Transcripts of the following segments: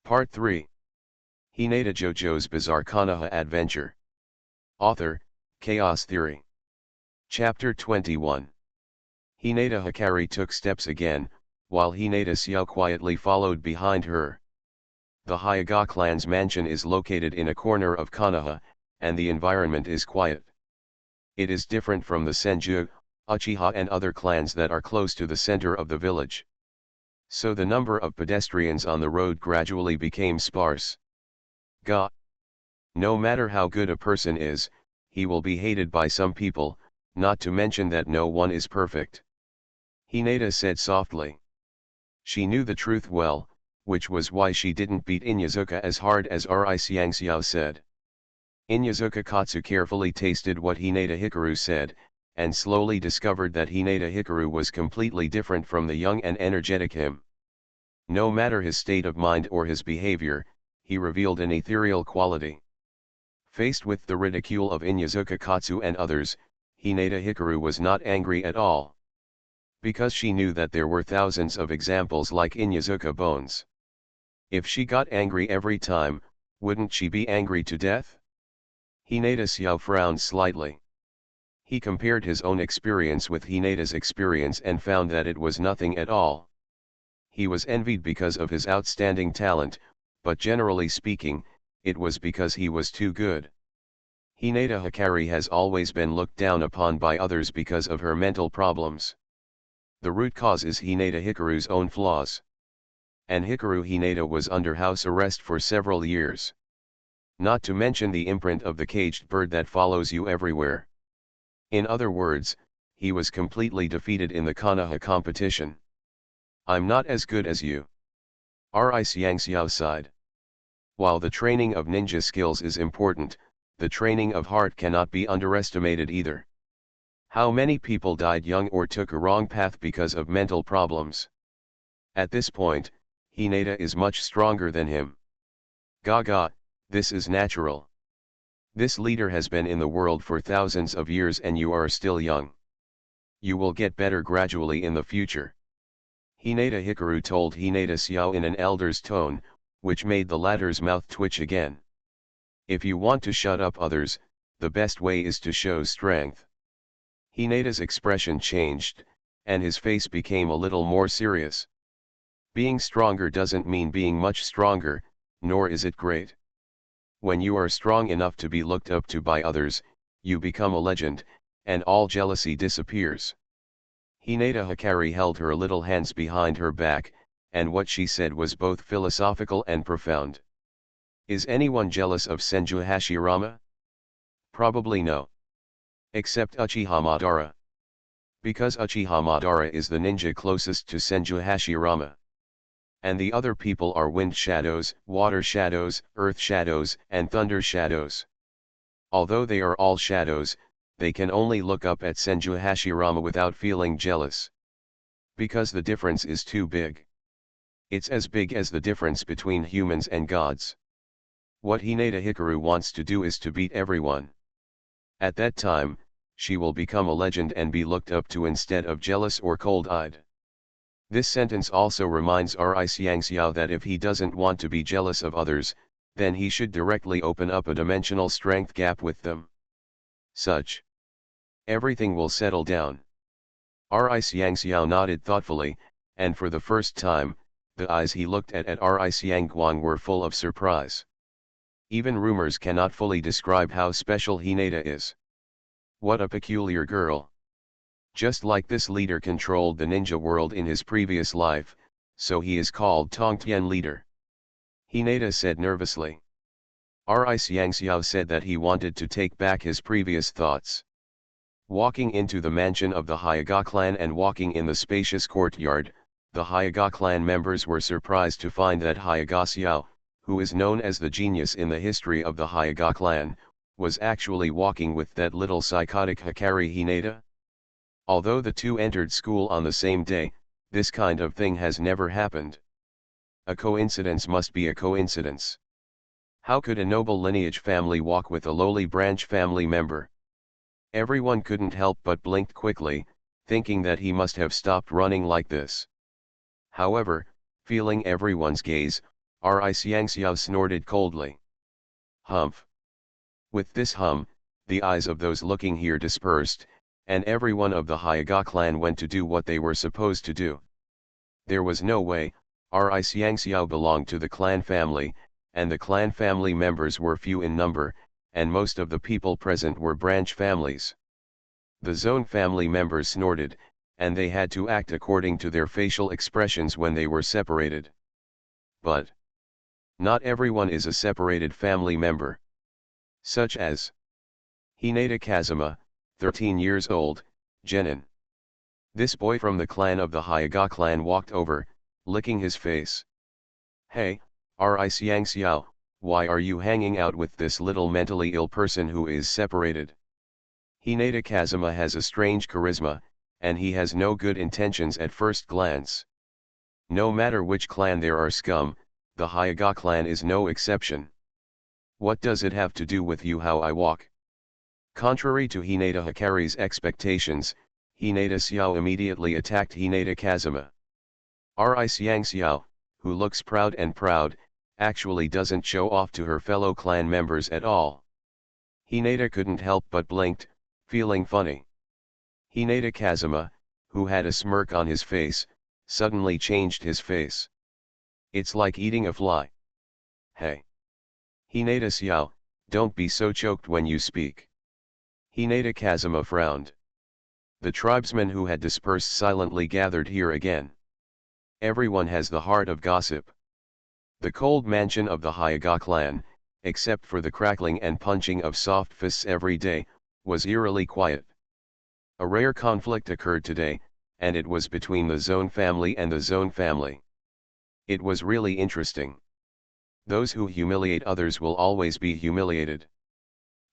Part 3. Hinata JoJo's Bizarre Konoha Adventure. Author, Chaos Theory. Chapter 21. Hinata Hikari took steps again, while Hinata Xiao quietly followed behind her. The Hyuga clan's mansion is located in a corner of Konoha, and the environment is quiet. It is different from the Senju, Uchiha and other clans that are close to the center of the village. So the number of pedestrians on the road gradually became sparse. No matter how good a person is, he will be hated by some people, not to mention that no one is perfect. Hinata said softly. She knew the truth well, which was why she didn't beat Inyazuka as hard as Xiangxiao said. Inyazuka Katsu carefully tasted what Hinata Hikaru said, and slowly discovered that Hinata Hikaru was completely different from the young and energetic him. No matter his state of mind or his behavior, he revealed an ethereal quality. Faced with the ridicule of Inyazuka Katsu and others, Hinata Hikaru was not angry at all. Because she knew that there were thousands of examples like Inyazuka Bones. If she got angry every time, wouldn't she be angry to death? Hinata Xiao frowned slightly. He compared his own experience with Hinata's experience and found that it was nothing at all. He was envied because of his outstanding talent, but generally speaking, it was because he was too good. Hinata Hikari has always been looked down upon by others because of her mental problems. The root cause is Hinata Hikaru's own flaws. And Hikaru Hinata was under house arrest for several years. Not to mention the imprint of the caged bird that follows you everywhere. In other words, he was completely defeated in the Konoha competition. I'm not as good as you. Xiangxiao sighed. While the training of ninja skills is important, the training of heart cannot be underestimated either. How many people died young or took a wrong path because of mental problems? At this point, Hinata is much stronger than him. This is natural. This leader has been in the world for thousands of years and you are still young. You will get better gradually in the future. Hinata Hikaru told Hinata Xiao in an elder's tone, which made the latter's mouth twitch again. If you want to shut up others, the best way is to show strength. Hinata's expression changed, and his face became a little more serious. Being stronger doesn't mean being much stronger, nor is it great. When you are strong enough to be looked up to by others, you become a legend, and all jealousy disappears. Hinata Hikari held her little hands behind her back, and what she said was both philosophical and profound. Is anyone jealous of Senju Hashirama? Probably no. Except Uchiha Madara. Because Uchiha Madara is the ninja closest to Senju Hashirama. And the other people are wind shadows, water shadows, earth shadows, and thunder shadows. Although they are all shadows, they can only look up at Senju Hashirama without feeling jealous. Because the difference is too big. It's as big as the difference between humans and gods. What Hinata Hikaru wants to do is to beat everyone. At that time, she will become a legend and be looked up to instead of jealous or cold-eyed. This sentence also reminds Xiangxiao that if he doesn't want to be jealous of others, then he should directly open up a dimensional strength gap with them. Everything will settle down. Xiangxiao nodded thoughtfully, and for the first time, the eyes he looked at Xiangguang were full of surprise. Even rumors cannot fully describe how special Hinata is. What a peculiar girl. Just like this leader controlled the ninja world in his previous life, so he is called Tongtian leader. Hinata said nervously. Xiangxiao said that he wanted to take back his previous thoughts. Walking into the mansion of the Hyuga clan and walking in the spacious courtyard, the Hyuga clan members were surprised to find that Hyuga Xiao, who is known as the genius in the history of the Hyuga clan, was actually walking with that little psychotic Hikari Hinata. Although the two entered school on the same day, this kind of thing has never happened. A coincidence must be a coincidence. How could a noble lineage family walk with a lowly branch family member? Everyone couldn't help but blinked quickly, thinking that he must have stopped running like this. However, feeling everyone's gaze, Xiangxiao snorted coldly. Humph. With this hum, the eyes of those looking here dispersed, and every one of the Hyuga clan went to do what they were supposed to do. There was no way, Xiangxiao belonged to the clan family, and the clan family members were few in number, and most of the people present were branch families. The zone family members snorted, and they had to act according to their facial expressions when they were separated. But not everyone is a separated family member. Such as Hinata Kazuma, 13 years old, genin. This boy from the clan of the Hyuga clan walked over, licking his face. Hey, Xiangxiao, why are you hanging out with this little mentally ill person who is separated? Hinata Kazuma has a strange charisma, and he has no good intentions at first glance. No matter which clan there are scum, the Hyuga clan is no exception. What does it have to do with you how I walk? Contrary to Hinata Hikari's expectations, Hinata Xiao immediately attacked Hinata Kazuma. Xiangxiao, who looks proud, actually doesn't show off to her fellow clan members at all. Hinata couldn't help but blinked, feeling funny. Hinata Kazuma, who had a smirk on his face, suddenly changed his face. It's like eating a fly. Hey. Hinata Xiao, don't be so choked when you speak. Hinata Kazuma frowned. The tribesmen who had dispersed silently gathered here again. Everyone has the heart of gossip. The cold mansion of the Hyuga clan, except for the crackling and punching of soft fists every day, was eerily quiet. A rare conflict occurred today, and it was between the Zone family and the Zone family. It was really interesting. Those who humiliate others will always be humiliated.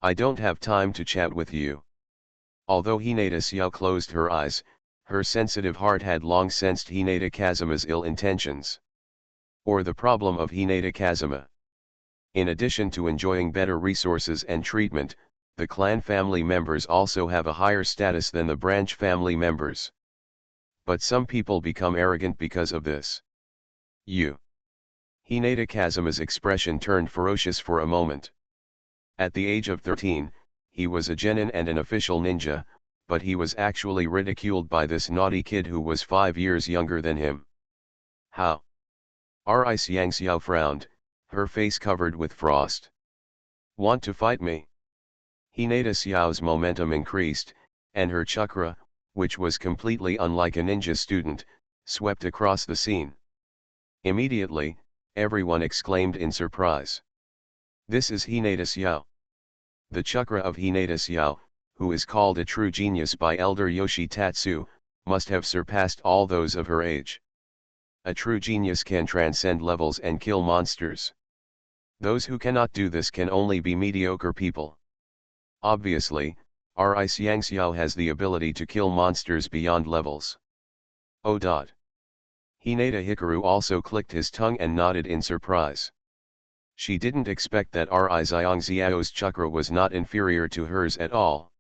I don't have time to chat with you. Although Hinata Xiao closed her eyes, her sensitive heart had long sensed Hinata Kazuma's ill intentions. Or the problem of Hinata Kazuma. In addition to enjoying better resources and treatment, the clan family members also have a higher status than the branch family members. But some people become arrogant because of this. Hinata Kazuma's expression turned ferocious for a moment. At the age of 13, he was a genin and an official ninja, but he was actually ridiculed by this naughty kid who was 5 years younger than him. How? Xiangxiao frowned, her face covered with frost. Want to fight me? Hinata Xiao's momentum increased, and her chakra, which was completely unlike a ninja student, swept across the scene. Immediately, everyone exclaimed in surprise. This is Hinata Xiao. The chakra of Hinata Xiao, who is called a true genius by Elder Yoshitatsu, must have surpassed all those of her age. A true genius can transcend levels and kill monsters. Those who cannot do this can only be mediocre people. Obviously, Xiangxiao has the ability to kill monsters beyond levels. Oh. Hinata Hikaru also clicked his tongue and nodded in surprise. She didn't expect that Xiangxiao's chakra was not inferior to hers at all.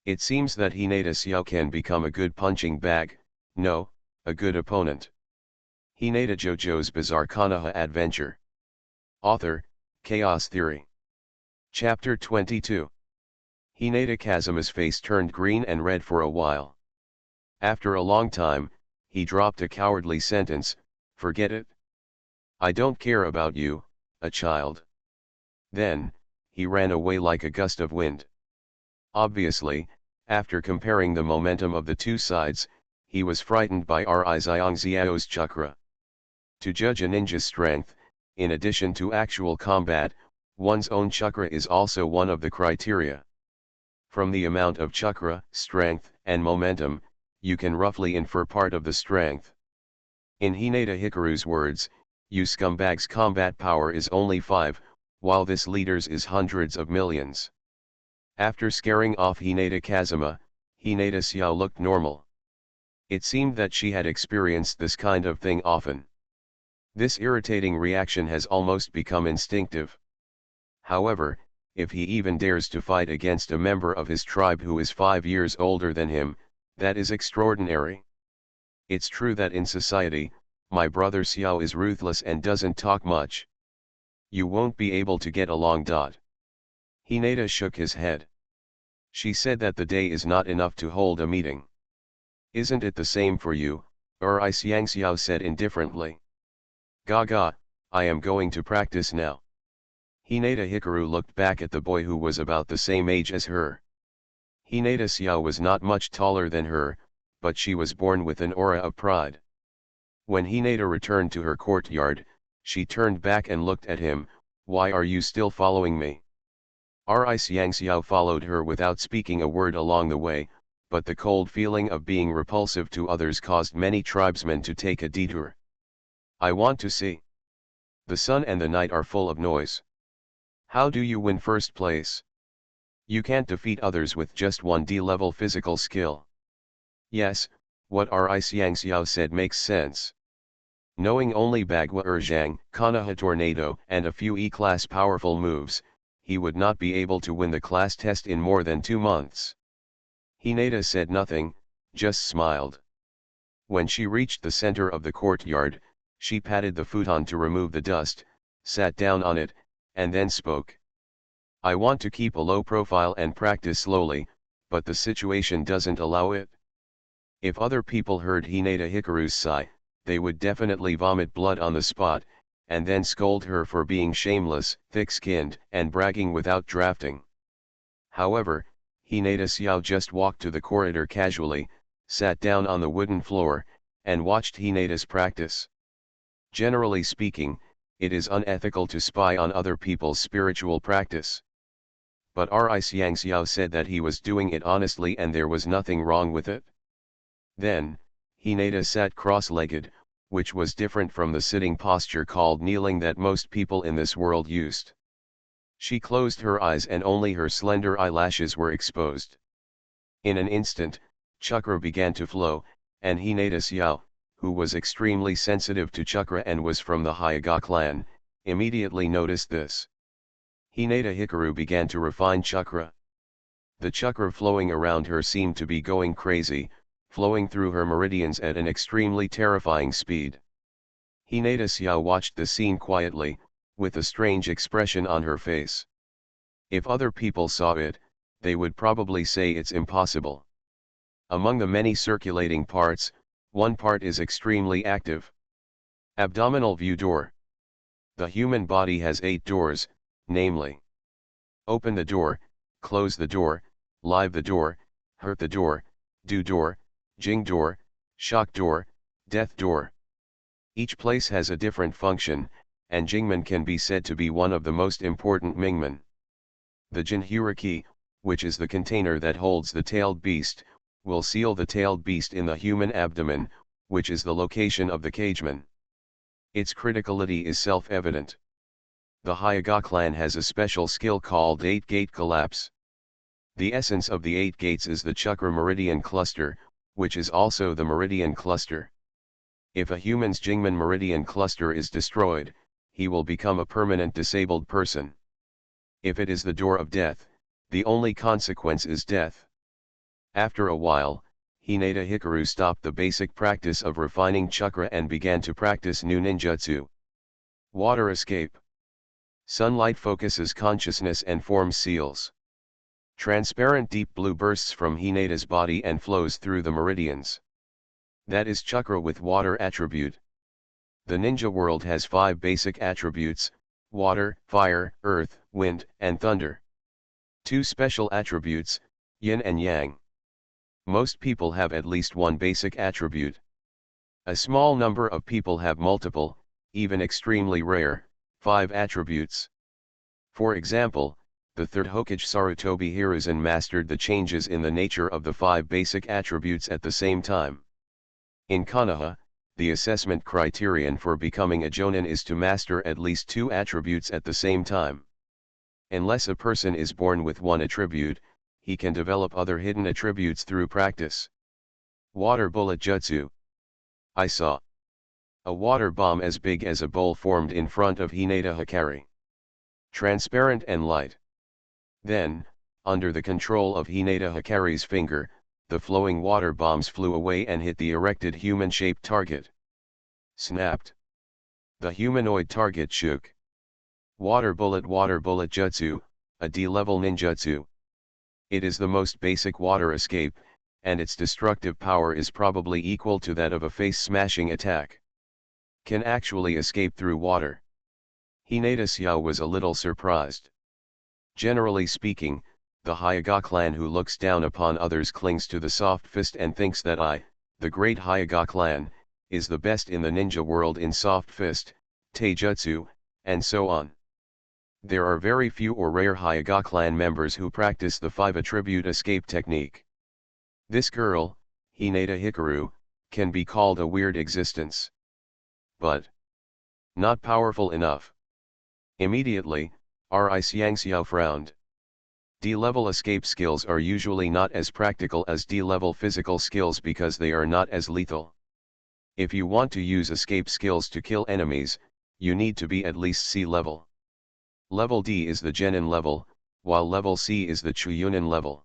It seems that Hinata Xiao can become a good punching bag, no, a good opponent. Hinata JoJo's Bizarre Konoha Adventure. Author, Chaos Theory. Chapter 22. Hinata Kazuma's face turned green and red for a while. After a long time, he dropped a cowardly sentence, forget it. I don't care about you, a child. Then, he ran away like a gust of wind. Obviously, after comparing the momentum of the two sides, he was frightened by Xiangxiao's chakra. To judge a ninja's strength, in addition to actual combat, one's own chakra is also one of the criteria. From the amount of chakra, strength, and momentum, you can roughly infer part of the strength. In Hinata Hikaru's words, you scumbags' combat power is only 5, while this leader's is hundreds of millions. After scaring off Hinata Kazuma, Hinata Xiao looked normal. It seemed that she had experienced this kind of thing often. This irritating reaction has almost become instinctive. However, if he even dares to fight against a member of his tribe who is 5 years older than him, that is extraordinary. It's true that in society, My brother Xiao is ruthless and doesn't talk much. You won't be able to get along. Hinata shook his head. She said that the day is not enough to hold a meeting. Isn't it the same for you? Xiang Xiao said indifferently. Gaga, I am going to practice now. Hinata Hikaru looked back at the boy who was about the same age as her. Hinata Xiao was not much taller than her, but she was born with an aura of pride. When Hinata returned to her courtyard, she turned back and looked at him. Why are you still following me? Xiang Xiao followed her without speaking a word along the way, but the cold feeling of being repulsive to others caused many tribesmen to take a detour. I want to see. The sun and the night are full of noise. How do you win first place? You can't defeat others with just 1D level physical skill. Yes, what Xiang Xiao said makes sense. Knowing only Bagua Zhang, Konoha Tornado and a few E-class powerful moves, he would not be able to win the class test in more than 2 months. Hinata said nothing, just smiled. When she reached the center of the courtyard, she patted the futon to remove the dust, sat down on it, and then spoke. I want to keep a low profile and practice slowly, but the situation doesn't allow it. If other people heard Hinata Hikaru's sigh, they would definitely vomit blood on the spot, and then scold her for being shameless, thick-skinned, and bragging without drafting. However, Hinata Xiao just walked to the corridor casually, sat down on the wooden floor, and watched Hinata's practice. Generally speaking, it is unethical to spy on other people's spiritual practice. But Xiang Xiao said that he was doing it honestly and there was nothing wrong with it. Then, Hinata sat cross-legged, which was different from the sitting posture called kneeling that most people in this world used. She closed her eyes and only her slender eyelashes were exposed. In an instant, chakra began to flow, and Hinata Xiao, who was extremely sensitive to chakra and was from the Hyuga clan, immediately noticed this. Hinata Hikaru began to refine chakra. The chakra flowing around her seemed to be going crazy, flowing through her meridians at an extremely terrifying speed. Hinata Xiao watched the scene quietly, with a strange expression on her face. If other people saw it, they would probably say it's impossible. Among the many circulating parts, one part is extremely active. Abdominal view door. The human body has 8 doors, namely: open the door, close the door, live the door, hurt the door, do door, jing door, shock door, death door. Each place has a different function, and Jingmen can be said to be one of the most important Mingmen. The Jinhuriki, which is the container that holds the tailed beast, will seal the tailed beast in the human abdomen, which is the location of the cageman. Its criticality is self-evident. The Hyuga clan has a special skill called 8-gate collapse. The essence of the 8 gates is the chakra meridian cluster, which is also the meridian cluster. If a human's Jingmen meridian cluster is destroyed, he will become a permanent disabled person. If it is the door of death, the only consequence is death. After a while, Hinata Hikaru stopped the basic practice of refining chakra and began to practice new ninjutsu. Water escape. Sunlight focuses consciousness and forms seals. Transparent deep blue bursts from Hinata's body and flows through the meridians. That is chakra with water attribute. The ninja world has 5 basic attributes: water, fire, earth, wind, and thunder. 2 special attributes, yin and yang. Most people have at least one basic attribute. A small number of people have multiple, even extremely rare, 5 attributes. For example, the 3rd Hokage Sarutobi Hiruzen mastered the changes in the nature of the 5 basic attributes at the same time. In Konoha, the assessment criterion for becoming a Jonin is to master at least 2 attributes at the same time. Unless a person is born with one attribute, he can develop other hidden attributes through practice. Water bullet jutsu. I saw a water bomb as big as a bowl formed in front of Hinata Hikaru. Transparent and light. Then, under the control of Hinata Hikaru's finger, the flowing water bombs flew away and hit the erected human-shaped target. Snapped. The humanoid target shook. Water bullet jutsu, a D-level ninjutsu. It is the most basic water escape, and its destructive power is probably equal to that of a face-smashing attack. Can actually escape through water. Hinata Xiao was a little surprised. Generally speaking, the Hyuga clan who looks down upon others clings to the soft fist and thinks that the great Hyuga clan, is the best in the ninja world in soft fist, taijutsu, and so on. There are very few or rare Hyuga clan members who practice the 5 attribute escape technique. This girl, Hinata Hikaru, can be called a weird existence. But not powerful enough. Immediately, Ri Xiangxiao frowned. D-level escape skills are usually not as practical as D-level physical skills because they are not as lethal. If you want to use escape skills to kill enemies, you need to be at least C level. Level D is the Genin level, while level C is the Chuyunin level.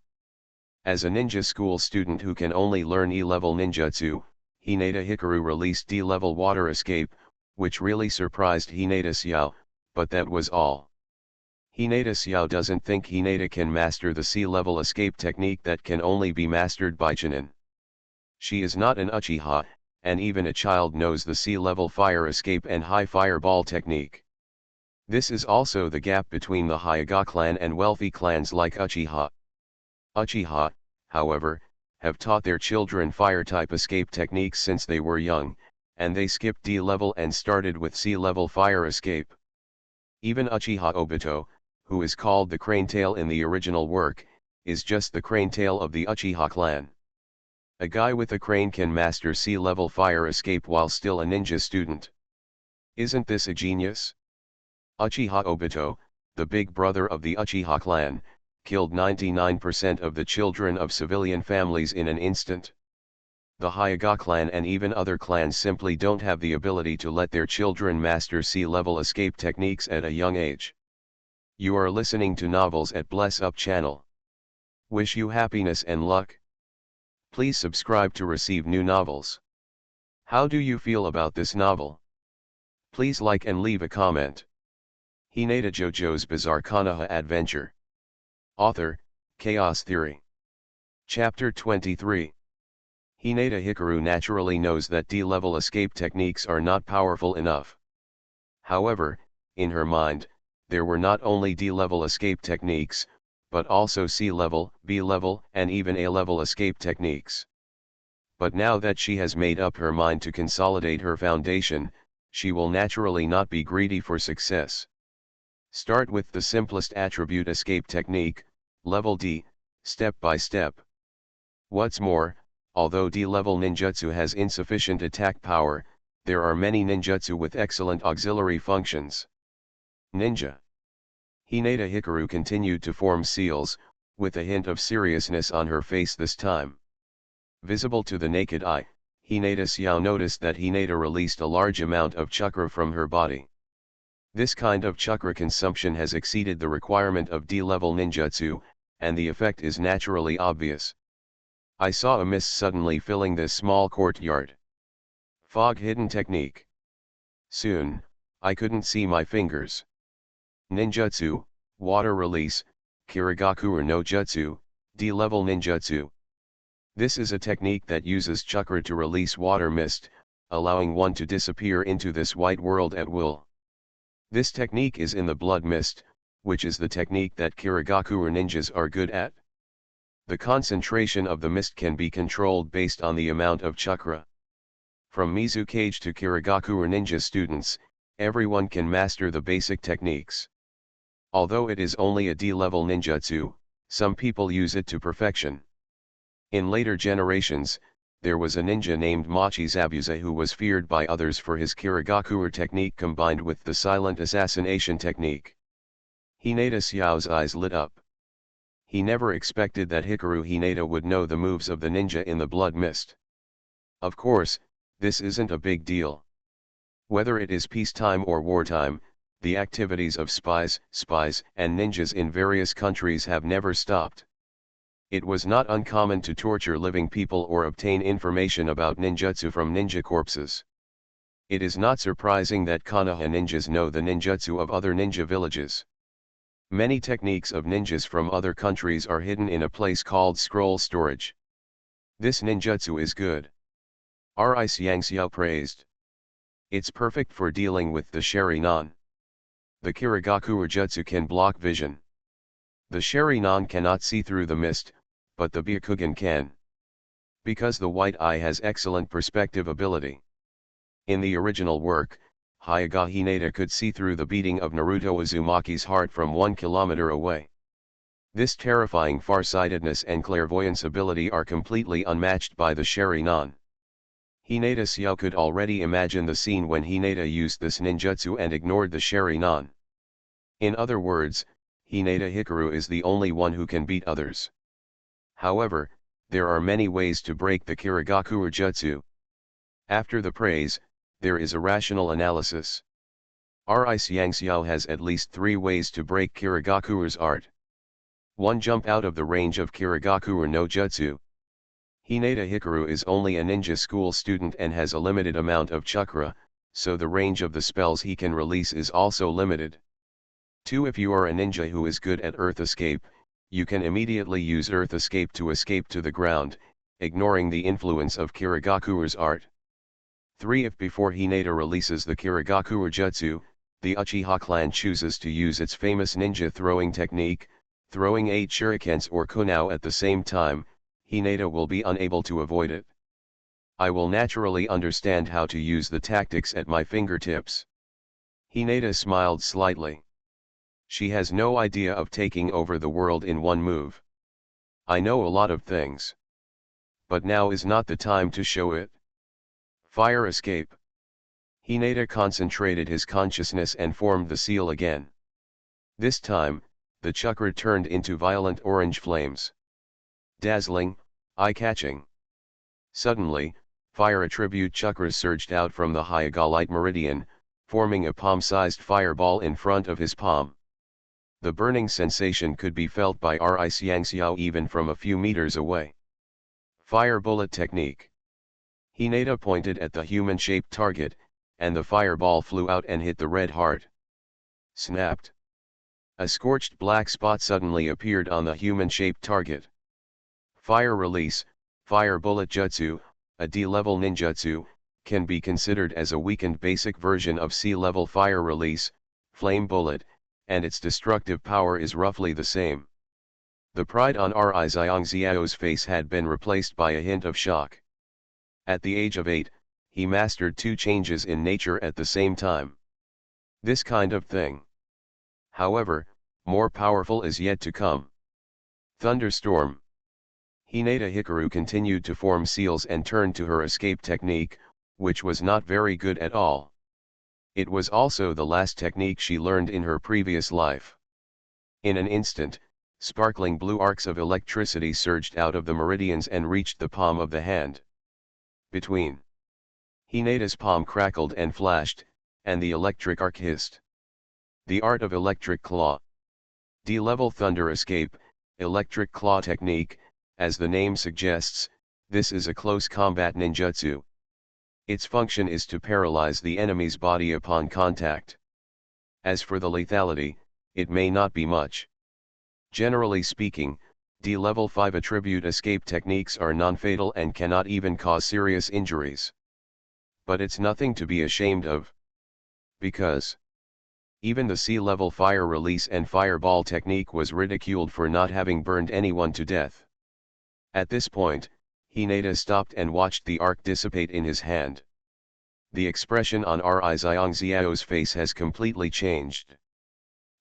As a ninja school student who can only learn E-level ninjutsu, Hinata Hikaru released D-level water escape, which really surprised Hinata Xiao, but that was all. Hinata Xiao doesn't think Hinata can master the C-level escape technique that can only be mastered by Chunin. She is not an Uchiha, and even a child knows the C-level fire escape and high fireball technique. This is also the gap between the Hyuga clan and wealthy clans like Uchiha. Uchiha, however, have taught their children fire-type escape techniques since they were young, and they skipped D-level and started with C-level fire escape. Even Uchiha Obito, who is called the Crane Tail in the original work, is just the Crane Tail of the Uchiha clan. A guy with a crane can master C-level fire escape while still a ninja student. Isn't this a genius? Uchiha Obito, the big brother of the Uchiha clan, killed 99% of the children of civilian families in an instant. The Hyuga clan and even other clans simply don't have the ability to let their children master C-level escape techniques at a young age. You are listening to Novels at Bless Up channel. Wish you happiness and luck. Please subscribe to receive new novels. How do you feel about this novel? Please like and leave a comment. Hinata JoJo's Bizarre Konoha Adventure. Author, Chaos Theory. Chapter 23. Hinata Hikaru naturally knows that D-level escape techniques are not powerful enough. However, in her mind, there were not only D-level escape techniques, but also C-level, B-level, and even A-level escape techniques. But now that she has made up her mind to consolidate her foundation, she will naturally not be greedy for success. Start with the simplest attribute escape technique, level D, step by step. What's more, although D-level ninjutsu has insufficient attack power, there are many ninjutsu with excellent auxiliary functions. Ninja. Hinata Hikaru continued to form seals, with a hint of seriousness on her face this time. Visible to the naked eye, Hinata Xiao noticed that Hinata released a large amount of chakra from her body. This kind of chakra consumption has exceeded the requirement of D-level ninjutsu, and the effect is naturally obvious. I saw a mist suddenly filling this small courtyard. Fog hidden technique. Soon, I couldn't see my fingers. Ninjutsu, water release, Kirigakure no Jutsu, D-level ninjutsu. This is a technique that uses chakra to release water mist, allowing one to disappear into this white world at will. This technique is in the blood mist, which is the technique that Kirigakure ninjas are good at. The concentration of the mist can be controlled based on the amount of chakra. From Mizukage to Kirigakure ninja students, everyone can master the basic techniques. Although it is only a D-level ninjutsu, some people use it to perfection. In later generations, there was a ninja named Mochizabuza who was feared by others for his Kirigakure technique combined with the silent assassination technique. Hinata Xiao's eyes lit up. He never expected that Hikaru Hinata would know the moves of the ninja in the blood mist. Of course, this isn't a big deal. Whether it is peacetime or wartime, the activities of spies, and ninjas in various countries have never stopped. It was not uncommon to torture living people or obtain information about ninjutsu from ninja corpses. It is not surprising that Konoha ninjas know the ninjutsu of other ninja villages. Many techniques of ninjas from other countries are hidden in a place called scroll storage. This ninjutsu is good. Xiangxiao praised. It's perfect for dealing with the Sharingan. The Kirigakure jutsu can block vision. The Sharingan cannot see through the mist, but the Byakugan can. Because the white eye has excellent perspective ability. In the original work, Hyuga Hinata could see through the beating of Naruto Uzumaki's heart from 1 kilometer away. This terrifying farsightedness and clairvoyance ability are completely unmatched by the Sharingan. Hinata Xiao could already imagine the scene when Hinata used this ninjutsu and ignored the Sharingan. In other words, Hinata Hikaru is the only one who can beat others. However, there are many ways to break the Kirigakure jutsu. After the praise, there is a rational analysis. Xiangxiao has at least 3 ways to break Kirigakure's art. 1. Jump out of the range of Kirigakure no jutsu. Hinata Hikaru is only a ninja school student and has a limited amount of chakra, so the range of the spells he can release is also limited. 2. If you are a ninja who is good at earth escape, you can immediately use earth escape to escape to the ground, ignoring the influence of Kirigakure's art. 3. If before Hinata releases the Kirigakure jutsu, the Uchiha clan chooses to use its famous ninja throwing technique, throwing 8 shurikens or kunao at the same time, Hinata will be unable to avoid it. I will naturally understand how to use the tactics at my fingertips. Hinata smiled slightly. She has no idea of taking over the world in one move. I know a lot of things. But now is not the time to show it. Fire escape. Hinata concentrated his consciousness and formed the seal again. This time, the chakra turned into violent orange flames. Dazzling, eye-catching. Suddenly, fire attribute chakras surged out from the Hyuga light meridian, forming a palm-sized fireball in front of his palm. The burning sensation could be felt by Xiangxiao even from a few meters away. Fire bullet technique. Hinata pointed at the human-shaped target, and the fireball flew out and hit the red heart. Snapped. A scorched black spot suddenly appeared on the human-shaped target. Fire release, fire bullet jutsu, a D-level ninjutsu, can be considered as a weakened basic version of C-level fire release, flame bullet, and its destructive power is roughly the same. The pride on Xiangxiao's face had been replaced by a hint of shock. At the age of 8, he mastered 2 changes in nature at the same time. This kind of thing. However, more powerful is yet to come. Thunderstorm. Hinata Hikaru continued to form seals and turned to her escape technique, which was not very good at all. It was also the last technique she learned in her previous life. In an instant, sparkling blue arcs of electricity surged out of the meridians and reached the palm of the hand. Between. Hinata's palm crackled and flashed, and the electric arc hissed. The art of electric claw. D-level thunder escape, electric claw technique, as the name suggests, this is a close combat ninjutsu. Its function is to paralyze the enemy's body upon contact. As for the lethality, it may not be much. Generally speaking, D-level 5 attribute escape techniques are non-fatal and cannot even cause serious injuries. But it's nothing to be ashamed of. Because even the C-level fire release and fireball technique was ridiculed for not having burned anyone to death. At this point, Hinata stopped and watched the arc dissipate in his hand. The expression on Xiangxiao's face has completely changed.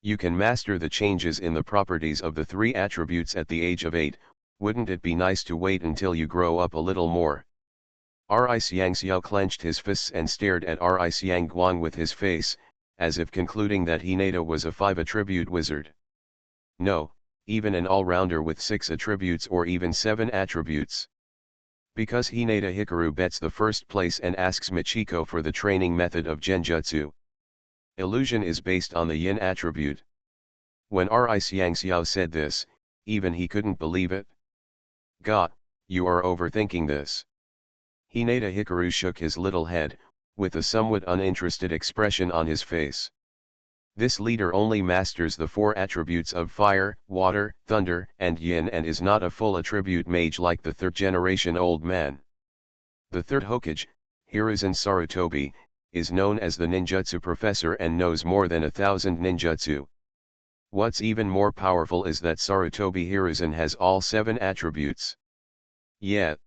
You can master the changes in the properties of the 3 attributes at the age of 8, wouldn't it be nice to wait until you grow up a little more? Xiangxiao clenched his fists and stared at Xiangguang with his face, as if concluding that Hinata was a 5 attribute wizard. No, even an all-rounder with 6 attributes or even 7 attributes. Because Hinata Hikaru bets the first place and asks Michiko for the training method of Genjutsu. Illusion is based on the yin attribute. When Xiangxiao said this, even he couldn't believe it. "God, you are overthinking this." Hinata Hikaru shook his little head, with a somewhat uninterested expression on his face. This leader only masters the 4 attributes of fire, water, thunder, and yin, and is not a full attribute mage like the 3rd generation old man. The 3rd Hokage, Hiruzen Sarutobi, is known as the ninjutsu professor and knows more than 1,000 ninjutsu. What's even more powerful is that Sarutobi Hiruzen has all 7 attributes. Yet,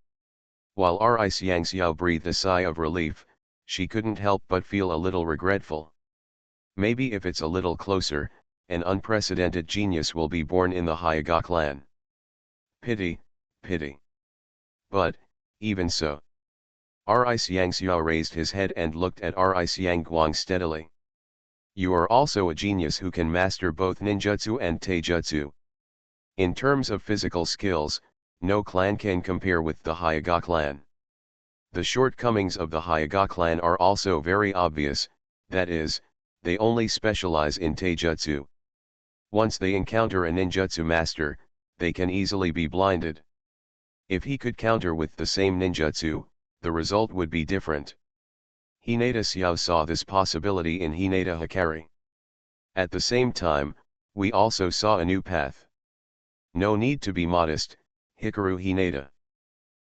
while Xiangxiao breathed a sigh of relief, she couldn't help but feel a little regretful. Maybe if it's a little closer, an unprecedented genius will be born in the Hyuga clan. Pity, pity. But, even so. Xiangxiao raised his head and looked at Xiangguang steadily. You are also a genius who can master both ninjutsu and taijutsu. In terms of physical skills, no clan can compare with the Hyuga clan. The shortcomings of the Hyuga clan are also very obvious, that is, they only specialize in taijutsu. Once they encounter a ninjutsu master, they can easily be blinded. If he could counter with the same ninjutsu, the result would be different. Hinata Xiao saw this possibility in Hinata Hikari. At the same time, we also saw a new path. No need to be modest, Hikaru Hinata.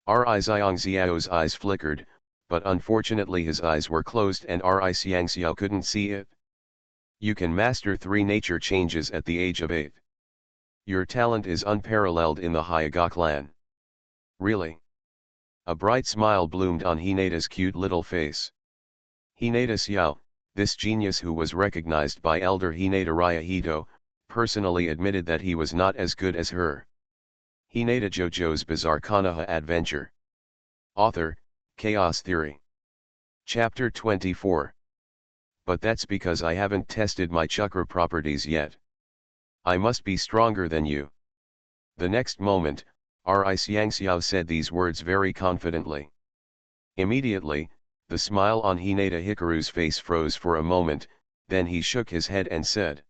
Xiangxiao's eyes flickered, but unfortunately his eyes were closed and Xiangxiao couldn't see it. You can master 3 nature changes at the age of 8. Your talent is unparalleled in the Hyuga clan. Really? A bright smile bloomed on Hinata's cute little face. Hinata Xiao, this genius who was recognized by elder Hinata Ryahito, personally admitted that he was not as good as her. Hinata JoJo's Bizarre Konoha Adventure. Author, Chaos Theory. Chapter 24. But that's because I haven't tested my chakra properties yet. I must be stronger than you. The next moment, Xiangxiao said these words very confidently. Immediately, the smile on Hinata Hikaru's face froze for a moment, then he shook his head and said.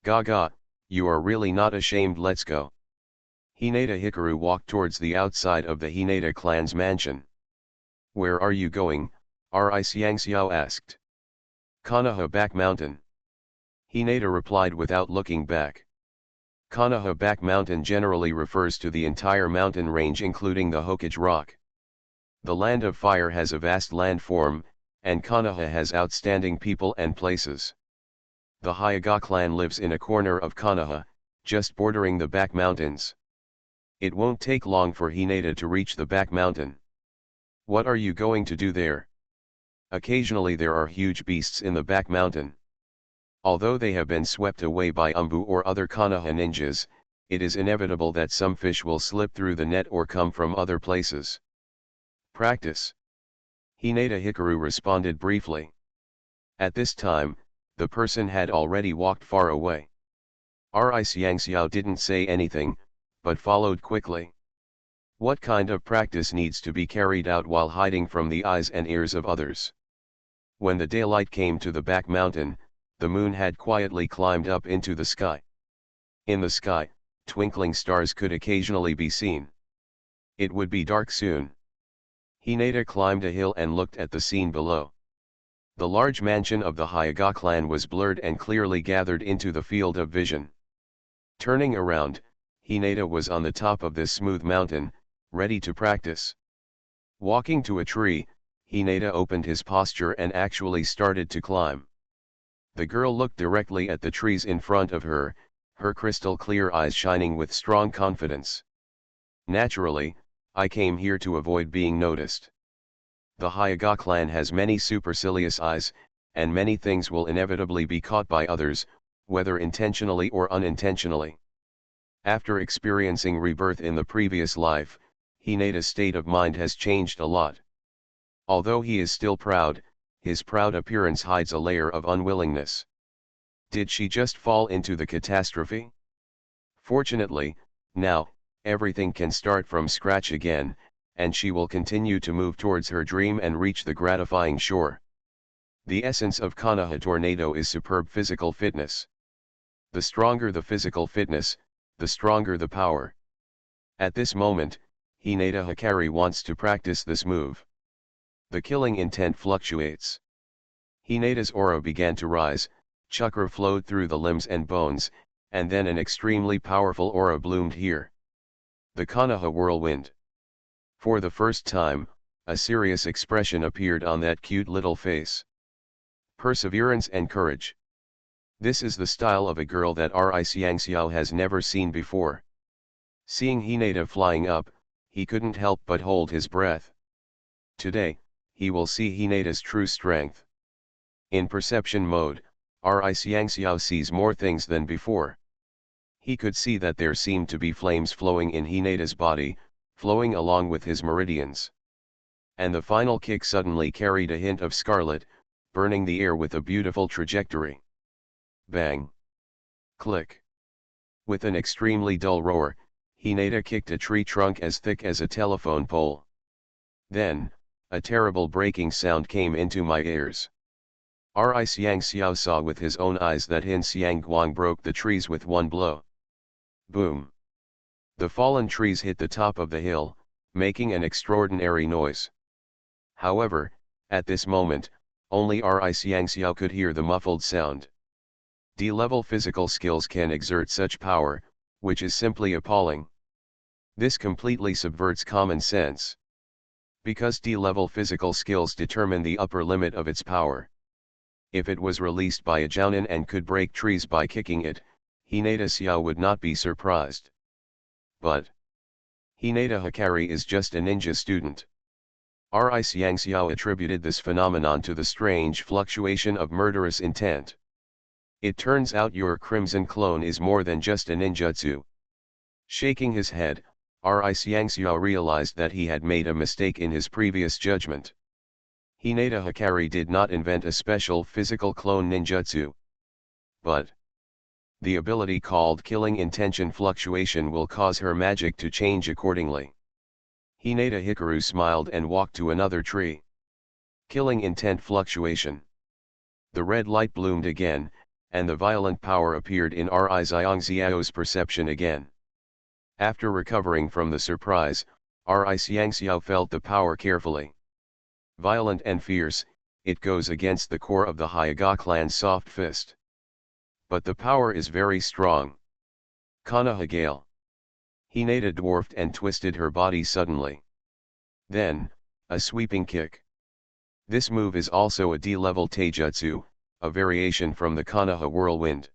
Gaga, you are really not ashamed, let's go. Hinata Hikaru walked towards the outside of the Hinata clan's mansion. Where are you going? Xiangxiao asked. Konoha Back Mountain. Hinata replied without looking back. Konoha Back Mountain generally refers to the entire mountain range including the Hokage Rock. The Land of Fire has a vast landform, and Konoha has outstanding people and places. The Hyuga clan lives in a corner of Konoha, just bordering the back mountains. It won't take long for Hinata to reach the back mountain. What are you going to do there? Occasionally there are huge beasts in the back mountain. Although they have been swept away by Umbu or other Konoha ninjas, it is inevitable that some fish will slip through the net or come from other places. Practice. Hinata Hikaru responded briefly. At this time, the person had already walked far away. Xiangxiao didn't say anything, but followed quickly. What kind of practice needs to be carried out while hiding from the eyes and ears of others? When the daylight came to the back mountain, the moon had quietly climbed up into the sky. In the sky, twinkling stars could occasionally be seen. It would be dark soon. Hinata climbed a hill and looked at the scene below. The large mansion of the Hyuga clan was blurred and clearly gathered into the field of vision. Turning around, Hinata was on the top of this smooth mountain, ready to practice. Walking to a tree, Hinata opened his posture and actually started to climb. The girl looked directly at the trees in front of her, her crystal clear eyes shining with strong confidence. Naturally, I came here to avoid being noticed. The Hyuga clan has many supercilious eyes, and many things will inevitably be caught by others, whether intentionally or unintentionally. After experiencing rebirth in the previous life, Hinata's state of mind has changed a lot. Although he is still proud, his proud appearance hides a layer of unwillingness. Did she just fall into the catastrophe? Fortunately, now, everything can start from scratch again, and she will continue to move towards her dream and reach the gratifying shore. The essence of Konoha Tornado is superb physical fitness. The stronger the physical fitness, the stronger the power. At this moment, Hinata Hikari wants to practice this move. The killing intent fluctuates. Hinata's aura began to rise, chakra flowed through the limbs and bones, and then an extremely powerful aura bloomed here. The Konoha whirlwind. For the first time, a serious expression appeared on that cute little face. Perseverance and courage. This is the style of a girl that Xiangxiao has never seen before. Seeing Hinata flying up, he couldn't help but hold his breath. Today, he will see Hinata's true strength. In perception mode, Xiangxiao sees more things than before. He could see that there seemed to be flames flowing in Hinata's body, flowing along with his meridians. And the final kick suddenly carried a hint of scarlet, burning the air with a beautiful trajectory. Bang! Click! With an extremely dull roar, Hinata kicked a tree trunk as thick as a telephone pole. Then, a terrible breaking sound came into my ears. Xiangxiao saw with his own eyes that Hin Xiangguang broke the trees with one blow. Boom! The fallen trees hit the top of the hill, making an extraordinary noise. However, at this moment, only Xiangxiao could hear the muffled sound. D-level physical skills can exert such power, which is simply appalling. This completely subverts common sense. Because D-level physical skills determine the upper limit of its power. If it was released by a jounin and could break trees by kicking it, Hinata Xiao would not be surprised. But Hinata Hikari is just a ninja student. Xiangxiao attributed this phenomenon to the strange fluctuation of murderous intent. It turns out your crimson clone is more than just a ninjutsu. Shaking his head, Xiangxiao realized that he had made a mistake in his previous judgment. Hinata Hikari did not invent a special physical clone ninjutsu. But the ability called killing intention fluctuation will cause her magic to change accordingly. Hinata Hikaru smiled and walked to another tree. Killing intent fluctuation. The red light bloomed again, and the violent power appeared in Xiangxiao's perception again. After recovering from the surprise, Xiangxiao felt the power carefully. Violent and fierce, it goes against the core of the Hyuga clan's soft fist. But the power is very strong. Konoha Gale. Hinata dwarfed and twisted her body suddenly. Then, a sweeping kick. This move is also a D-level taijutsu, a variation from the Konoha whirlwind.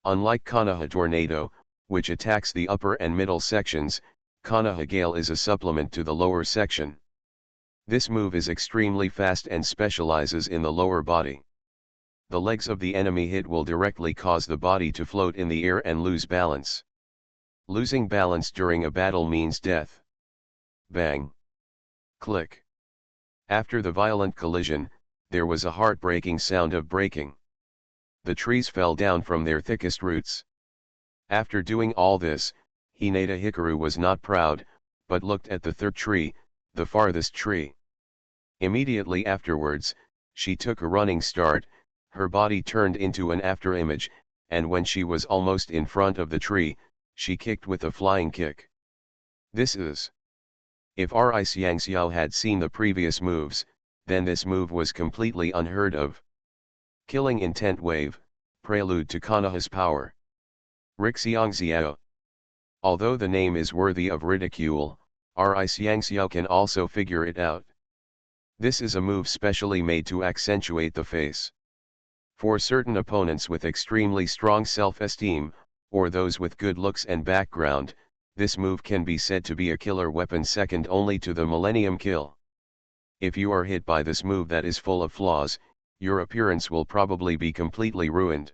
Unlike Konoha tornado, which attacks the upper and middle sections, Konoha Gale is a supplement to the lower section. This move is extremely fast and specializes in the lower body. The legs of the enemy hit will directly cause the body to float in the air and lose balance. Losing balance during a battle means death. Bang! Click! After the violent collision, there was a heartbreaking sound of breaking. The trees fell down from their thickest roots. After doing all this, Hinata Hikaru was not proud, but looked at the third tree, the farthest tree. Immediately afterwards, she took a running start, her body turned into an afterimage, and when she was almost in front of the tree, she kicked with a flying kick. This is. If Xiangxiao had seen the previous moves, then this move was completely unheard of. Killing intent wave, prelude to Konoha's power. Xiangxiao. Although the name is worthy of ridicule, Xiangxiao can also figure it out. This is a move specially made to accentuate the face. For certain opponents with extremely strong self-esteem, or those with good looks and background, this move can be said to be a killer weapon second only to the Millennium Kill. If you are hit by this move that is full of flaws, your appearance will probably be completely ruined.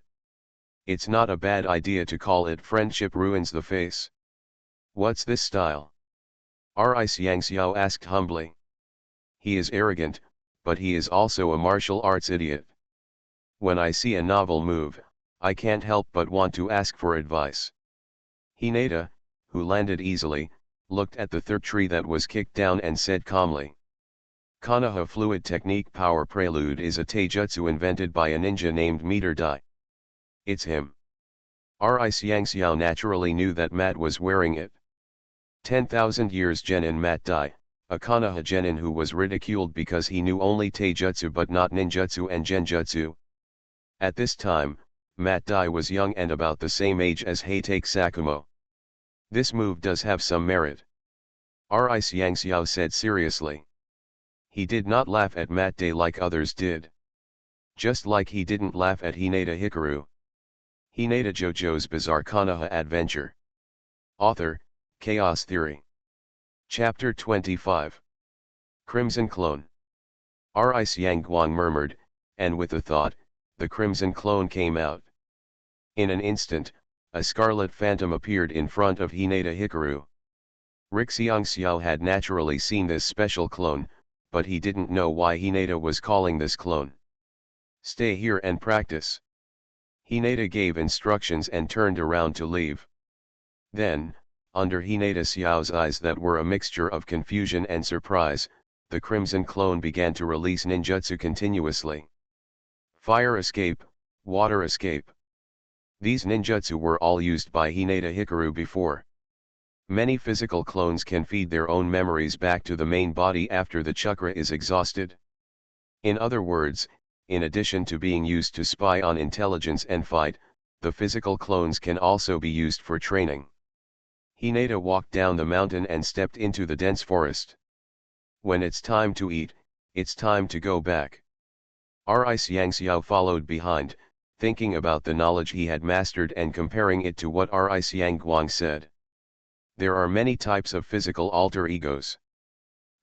It's not a bad idea to call it friendship ruins the face. What's this style? Xiangxiao asked humbly. He is arrogant, but he is also a martial arts idiot. When I see a novel move, I can't help but want to ask for advice. Hinata, who landed easily, looked at the third tree that was kicked down and said calmly. Konoha Fluid Technique Power Prelude is a taijutsu invented by a ninja named Meter Dai. It's him. Xiangxiao naturally knew that Mat was wearing it. 10,000 years Genin Mat Dai, a Konoha genin who was ridiculed because he knew only taijutsu but not ninjutsu and genjutsu. At this time, Mat Dai was young and about the same age as Heitake Sakumo. This move does have some merit. Ri Xiangxiao said seriously. He did not laugh at Mat Dai like others did. Just like he didn't laugh at Hinata Hikaru. Hinata JoJo's Bizarre Konoha Adventure. Author, Chaos Theory. Chapter 25. Crimson Clone. Ri Xiangguang murmured, and with a thought, the Crimson Clone came out. In an instant, a scarlet phantom appeared in front of Hinata Hikaru. Xiangxiao had naturally seen this special clone, but he didn't know why Hinata was calling this clone. Stay here and practice. Hinata gave instructions and turned around to leave. Then, under Hinata Xiao's eyes that were a mixture of confusion and surprise, the Crimson Clone began to release ninjutsu continuously. Fire escape, water escape. These ninjutsu were all used by Hinata Hikaru before. Many physical clones can feed their own memories back to the main body after the chakra is exhausted. In other words, in addition to being used to spy on intelligence and fight, the physical clones can also be used for training. Hinata walked down the mountain and stepped into the dense forest. When it's time to eat, it's time to go back. Ri Xiangxiao followed behind, thinking about the knowledge he had mastered and comparing it to what Ri Xiangguang said. There are many types of physical alter egos.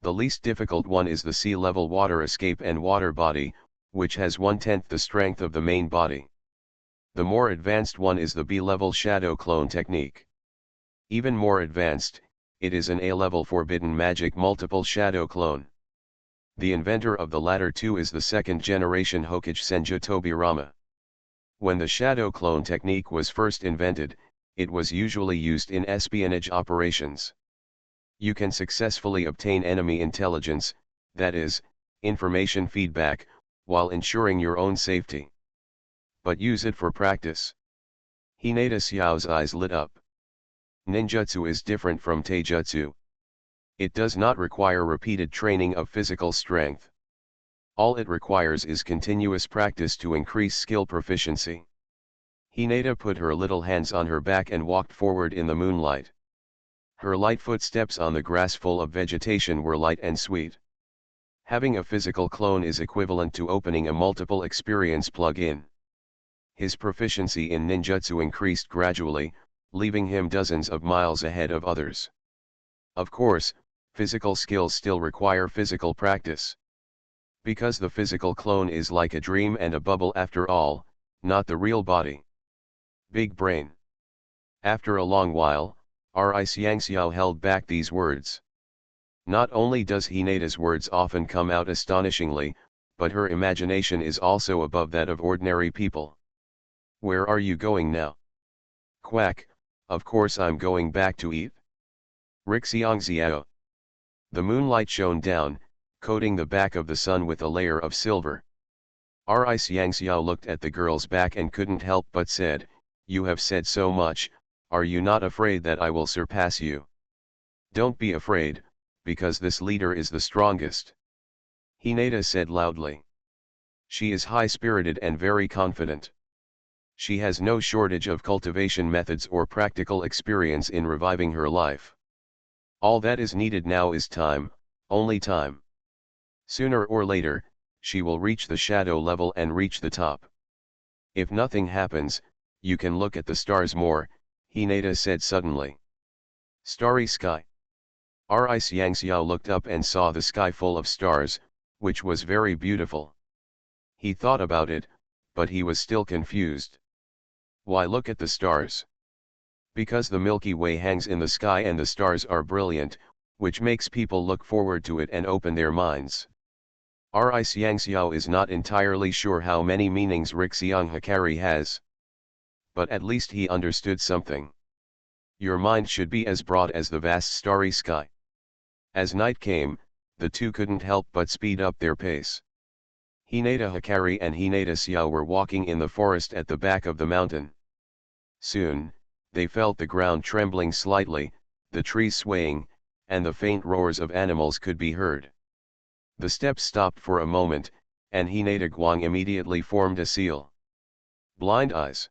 The least difficult one is the sea-level water escape and water body, which has 1/10 the strength of the main body. The more advanced one is the B-level shadow clone technique. Even more advanced, it is an A-level forbidden magic multiple shadow clone. The inventor of the latter two is the second generation Hokage Senju Tobirama. When the shadow clone technique was first invented, it was usually used in espionage operations. You can successfully obtain enemy intelligence, that is, information feedback, while ensuring your own safety. But use it for practice. Hinata Xiao's eyes lit up. Ninjutsu is different from taijutsu. It does not require repeated training of physical strength. All it requires is continuous practice to increase skill proficiency. Hinata put her little hands on her back and walked forward in the moonlight. Her light footsteps on the grass full of vegetation were light and sweet. Having a physical clone is equivalent to opening a multiple experience plug-in. His proficiency in ninjutsu increased gradually, leaving him dozens of miles ahead of others. Of course, physical skills still require physical practice. Because the physical clone is like a dream and a bubble after all, not the real body. Big brain. After a long while, Ri Xiangxiao held back these words. Not only does Hinata's words often come out astonishingly, but her imagination is also above that of ordinary people. Where are you going now? Quack, of course I'm going back to eat. Xiangxiao. The moonlight shone down, coating the back of the sun with a layer of silver. Ri Xiangxiao looked at the girl's back and couldn't help but said, "You have said so much, are you not afraid that I will surpass you?" "Don't be afraid, because this leader is the strongest," Hinata said loudly. She is high-spirited and very confident. She has no shortage of cultivation methods or practical experience in reviving her life. All that is needed now is time, only time. Sooner or later, she will reach the shadow level and reach the top. If nothing happens, you can look at the stars more, Hinata said suddenly. Starry sky. Ri Xiangxiao looked up and saw the sky full of stars, which was very beautiful. He thought about it, but he was still confused. Why look at the stars? Because the Milky Way hangs in the sky and the stars are brilliant, which makes people look forward to it and open their minds. Ri Xiangxiao is not entirely sure how many meanings Xiang Hikari has. But at least he understood something. Your mind should be as broad as the vast starry sky. As night came, the two couldn't help but speed up their pace. Hinata Hikari and Hinata Xiao were walking in the forest at the back of the mountain. Soon, they felt the ground trembling slightly, the trees swaying, and the faint roars of animals could be heard. The steps stopped for a moment, and Hinata Guang immediately formed a seal. Blind eyes.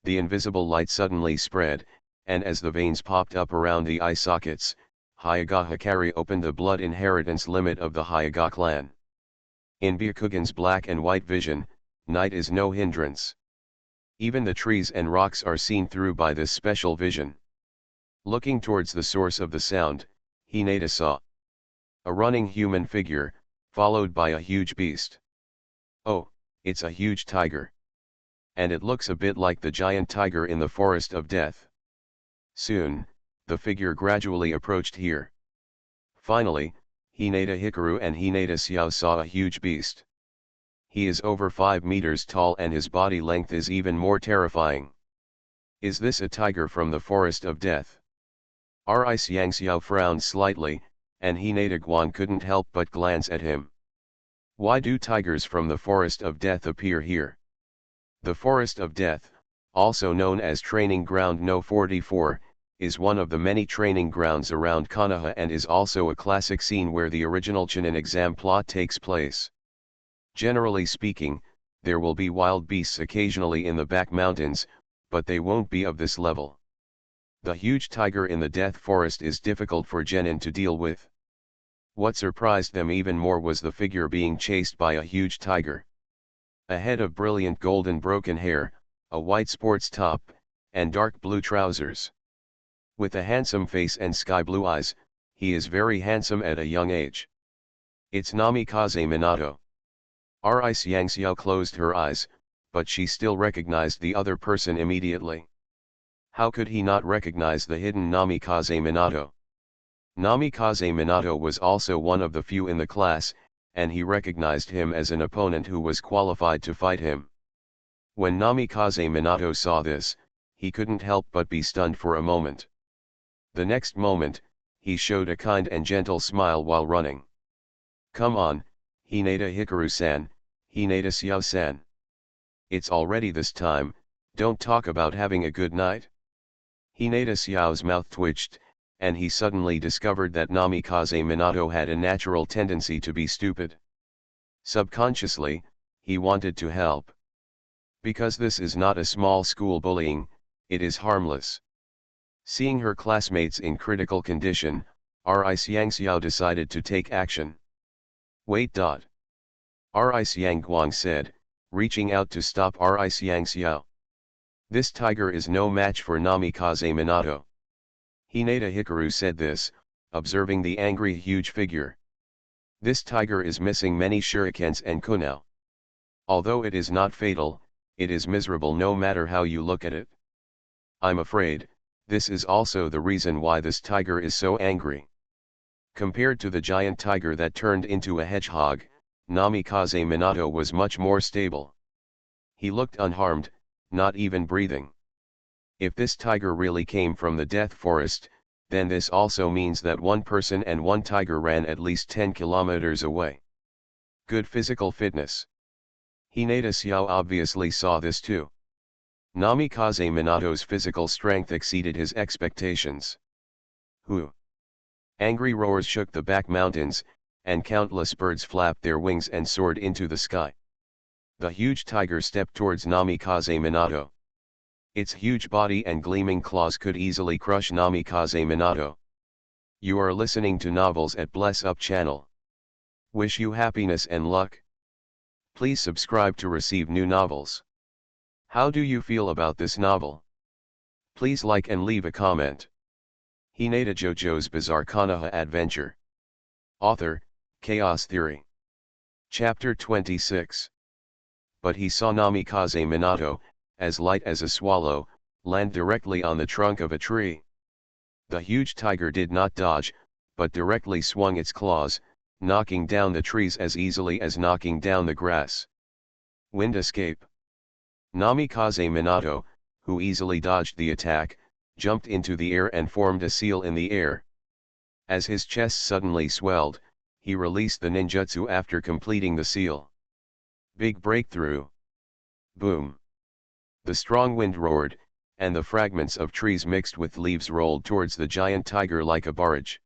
The invisible light suddenly spread, and as the veins popped up around the eye sockets, Hyuga Hikari opened the blood inheritance limit of the Hyuga clan. In Byakugan's black and white vision, night is no hindrance. Even the trees and rocks are seen through by this special vision. Looking towards the source of the sound, Hinata saw a running human figure, followed by a huge beast. Oh, it's a huge tiger. And it looks a bit like the giant tiger in the Forest of Death. Soon, the figure gradually approached here. Finally, Hinata Hikaru and Hinata Xiao saw a huge beast. He is over 5 meters tall and his body length is even more terrifying. Is this a tiger from the Forest of Death? Ri Xiangxiao frowned slightly, and Hinata Guan couldn't help but glance at him. Why do tigers from the Forest of Death appear here? The Forest of Death, also known as Training Ground No 44, is one of the many training grounds around Konoha and is also a classic scene where the original Chunin exam plot takes place. Generally speaking, there will be wild beasts occasionally in the back mountains, but they won't be of this level. The huge tiger in the Death Forest is difficult for genin to deal with. What surprised them even more was the figure being chased by a huge tiger. A head of brilliant golden broken hair, a white sports top, and dark blue trousers. With a handsome face and sky blue eyes, he is very handsome at a young age. It's Namikaze Minato. Ri Xiangxiao closed her eyes, but she still recognized the other person immediately. How could he not recognize the hidden Namikaze Minato? Namikaze Minato was also one of the few in the class, and he recognized him as an opponent who was qualified to fight him. When Namikaze Minato saw this, he couldn't help but be stunned for a moment. The next moment, he showed a kind and gentle smile while running. Come on, Hinata Hikaru-san, Hinata Xiao-san. It's already this time, don't talk about having a good night. Hinata Xiao's mouth twitched, and he suddenly discovered that Namikaze Minato had a natural tendency to be stupid. Subconsciously, he wanted to help. Because this is not a small school bullying, it is harmless. Seeing her classmates in critical condition, Ri Xiangxiao decided to take action. Wait. Ri Xiangguang said, reaching out to stop Ri Xiangxiao. This tiger is no match for Namikaze Minato. Hinata Hikaru said this, observing the angry huge figure. This tiger is missing many shurikens and kunai. Although it is not fatal, it is miserable no matter how you look at it. I'm afraid, this is also the reason why this tiger is so angry. Compared to the giant tiger that turned into a hedgehog, Namikaze Minato was much more stable. He looked unharmed, not even breathing. If this tiger really came from the Death Forest, then this also means that one person and one tiger ran at least 10 kilometers away. Good physical fitness. Hinata Xiao obviously saw this too. Namikaze Minato's physical strength exceeded his expectations. Whoo! Angry roars shook the back mountains, and countless birds flapped their wings and soared into the sky. The huge tiger stepped towards Namikaze Minato. Its huge body and gleaming claws could easily crush Namikaze Minato. You are listening to Novels at Bless Up channel. Wish you happiness and luck. Please subscribe to receive new novels. How do you feel about this novel? Please like and leave a comment. Hinata JoJo's Bizarre Konoha Adventure. Author, Chaos Theory. Chapter 26. But he saw Namikaze Minato, as light as a swallow, land directly on the trunk of a tree. The huge tiger did not dodge, but directly swung its claws, knocking down the trees as easily as knocking down the grass. Wind escape. Namikaze Minato, who easily dodged the attack, jumped into the air and formed a seal in the air. As his chest suddenly swelled, he released the ninjutsu after completing the seal. Big breakthrough. Boom. The strong wind roared, and the fragments of trees mixed with leaves rolled towards the giant tiger like a barrage.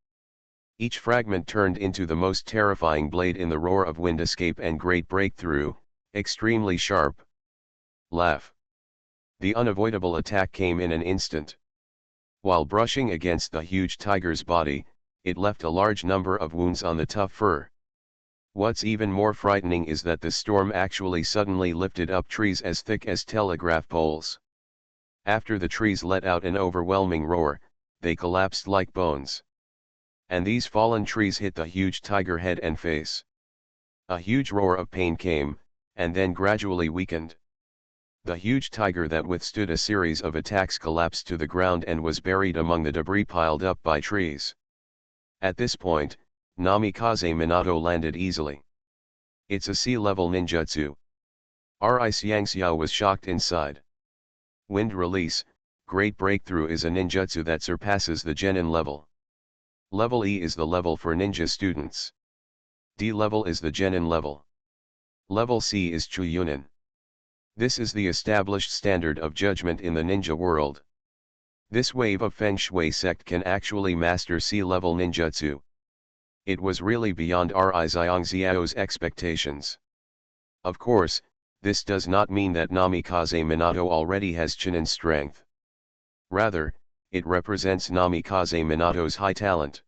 Each fragment turned into the most terrifying blade in the roar of wind escape and great breakthrough, extremely sharp. Laugh. The unavoidable attack came in an instant. While brushing against the huge tiger's body, it left a large number of wounds on the tough fur. What's even more frightening is that the storm actually suddenly lifted up trees as thick as telegraph poles. After the trees let out an overwhelming roar, they collapsed like bones. And these fallen trees hit the huge tiger head and face. A huge roar of pain came, and then gradually weakened. The huge tiger that withstood a series of attacks collapsed to the ground and was buried among the debris piled up by trees. At this point, Namikaze Minato landed easily. It's a sea-level ninjutsu. Ri Xiangxiao was shocked inside. Wind release, great breakthrough is a ninjutsu that surpasses the genin level. Level E is the level for ninja students. D level is the genin level. Level C is Chuyunin. This is the established standard of judgment in the ninja world. This wave of Feng Shui sect can actually master C-level ninjutsu. It was really beyond Ri Xiangxiao's expectations. Of course, this does not mean that Namikaze Minato already has Chunin strength. Rather, it represents Namikaze Minato's high talent.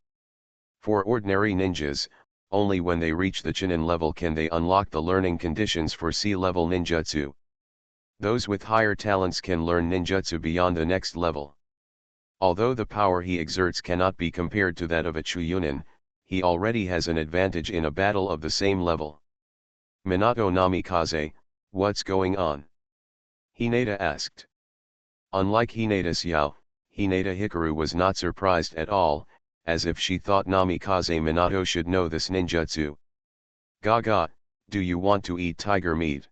For ordinary ninjas, only when they reach the Chunin level can they unlock the learning conditions for C-level ninjutsu. Those with higher talents can learn ninjutsu beyond the next level. Although the power he exerts cannot be compared to that of a Chuyunin, he already has an advantage in a battle of the same level. Minato Namikaze, what's going on? Hinata asked. Unlike Hinata Xiao, Hinata Hikaru was not surprised at all, as if she thought Namikaze Minato should know this ninjutsu. Gaga, do you want to eat tiger meat?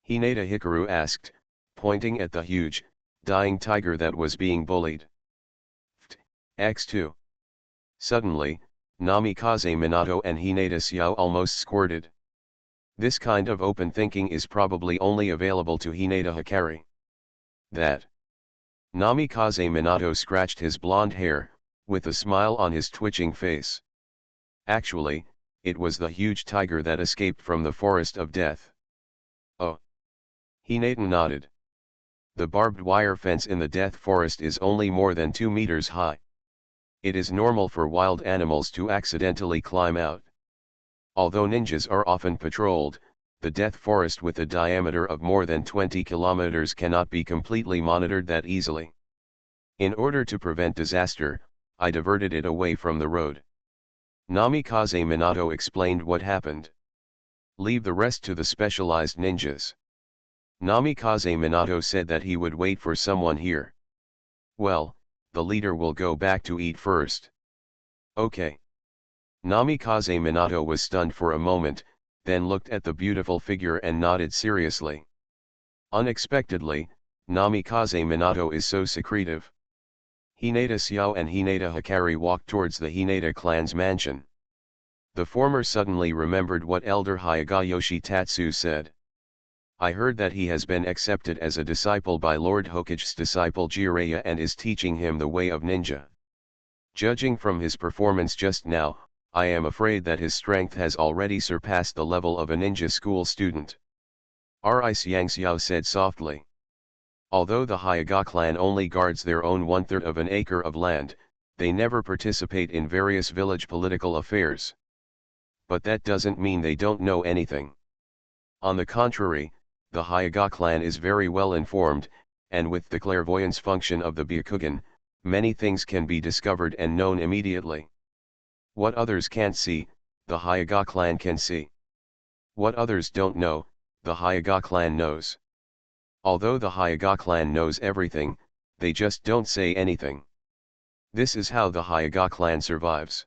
Hinata Hikaru asked, pointing at the huge, dying tiger that was being bullied. X2. Suddenly, Namikaze Minato and Hinata Xiao almost squirted. This kind of open thinking is probably only available to Hinata Hikari. That. Namikaze Minato scratched his blonde hair, with a smile on his twitching face. Actually, it was the huge tiger that escaped from the forest of death. Oh. Hinata nodded. The barbed wire fence in the death forest is only more than 2 meters high. It is normal for wild animals to accidentally climb out. Although ninjas are often patrolled, the death forest with a diameter of more than 20 kilometers cannot be completely monitored that easily. In order to prevent disaster, I diverted it away from the road. Namikaze Minato explained what happened. Leave the rest to the specialized ninjas. Namikaze Minato said that he would wait for someone here. Well, the leader will go back to eat first. Okay. Namikaze Minato was stunned for a moment, then looked at the beautiful figure and nodded seriously. Unexpectedly, Namikaze Minato is so secretive. Hinata Xiao and Hinata Hikari walked towards the Hinata clan's mansion. The former suddenly remembered what Elder Hyuga Yoshitatsu said. I heard that he has been accepted as a disciple by Lord Hokage's disciple Jiraiya and is teaching him the way of ninja. Judging from his performance just now, I am afraid that his strength has already surpassed the level of a ninja school student. Ri Xiangxiao said softly. Although the Hyuga clan only guards their own 1/3 of an acre of land, they never participate in various village political affairs. But that doesn't mean they don't know anything. On the contrary, the Hyuga clan is very well informed, and with the clairvoyance function of the Byakugan, many things can be discovered and known immediately. What others can't see, the Hyuga clan can see. What others don't know, the Hyuga clan knows. Although the Hyuga clan knows everything, they just don't say anything. This is how the Hyuga clan survives.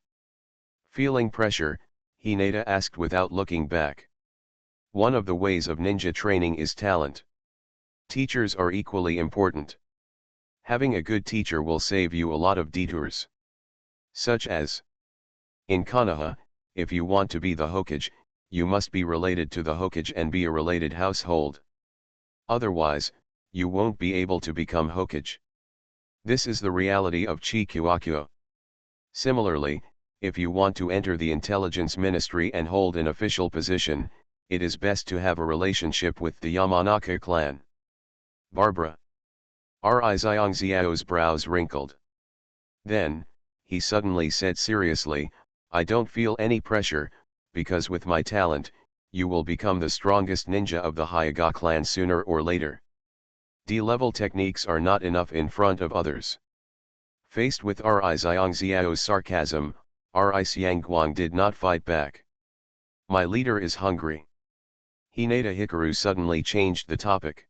Feeling pressure, Hinata asked without looking back. One of the ways of ninja training is talent. Teachers are equally important. Having a good teacher will save you a lot of detours. Such as, in Konoha, if you want to be the Hokage, you must be related to the Hokage and be a related household. Otherwise, you won't be able to become Hokage. This is the reality of Chikuakyo. Similarly, If you want to enter the intelligence ministry and hold an official position, it is best to have a relationship with the Yamanaka clan. Barbara. Ri Xiangxiao's brows wrinkled. Then, he suddenly said seriously, I don't feel any pressure, because with my talent, you will become the strongest ninja of the Hyuga clan sooner or later. D-level techniques are not enough in front of others. Faced with Ri Xiangxiao's sarcasm, Ri Xiangguang did not fight back. My leader is hungry. Hinata Hikaru suddenly changed the topic.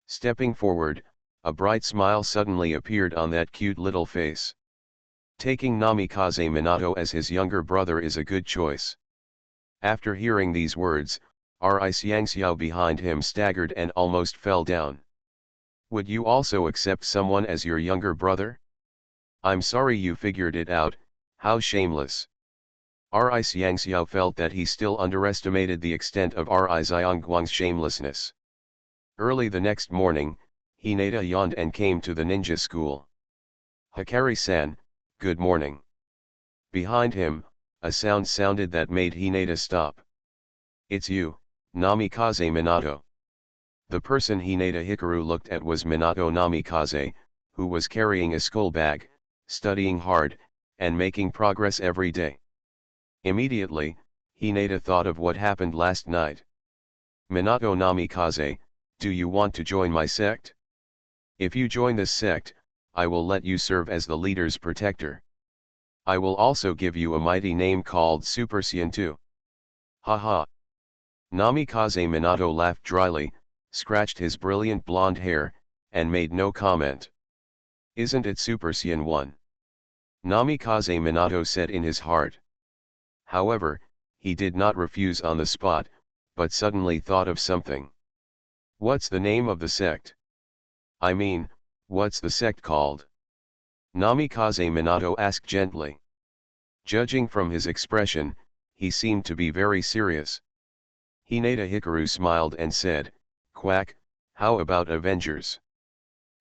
Stepping forward, a bright smile suddenly appeared on that cute little face. Taking Namikaze Minato as his younger brother is a good choice. After hearing these words, Ri Xiangxiao behind him staggered and almost fell down. Would you also accept someone as your younger brother? I'm sorry you figured it out, how shameless. Ri Xiangxiao felt that he still underestimated the extent of Ri Xiangguang's shamelessness. Early the next morning, Hinata yawned and came to the ninja school. Hikari-san, good morning. Behind him, a sound sounded that made Hinata stop. It's you, Namikaze Minato. The person Hinata Hikaru looked at was Minato Namikaze, who was carrying a school bag, studying hard, and making progress every day. Immediately, Hinata thought of what happened last night. Minato Namikaze, do you want to join my sect? If you join this sect, I will let you serve as the leader's protector. I will also give you a mighty name called Super Saiyan 2. Haha. Namikaze Minato laughed dryly, scratched his brilliant blonde hair, and made no comment. Isn't it Super Saiyan 1? Namikaze Minato said in his heart. However, he did not refuse on the spot, but suddenly thought of something. What's the name of the sect? I mean, what's the sect called? Namikaze Minato asked gently. Judging from his expression, he seemed to be very serious. Hinata Hikaru smiled and said, Quack, how about Avengers?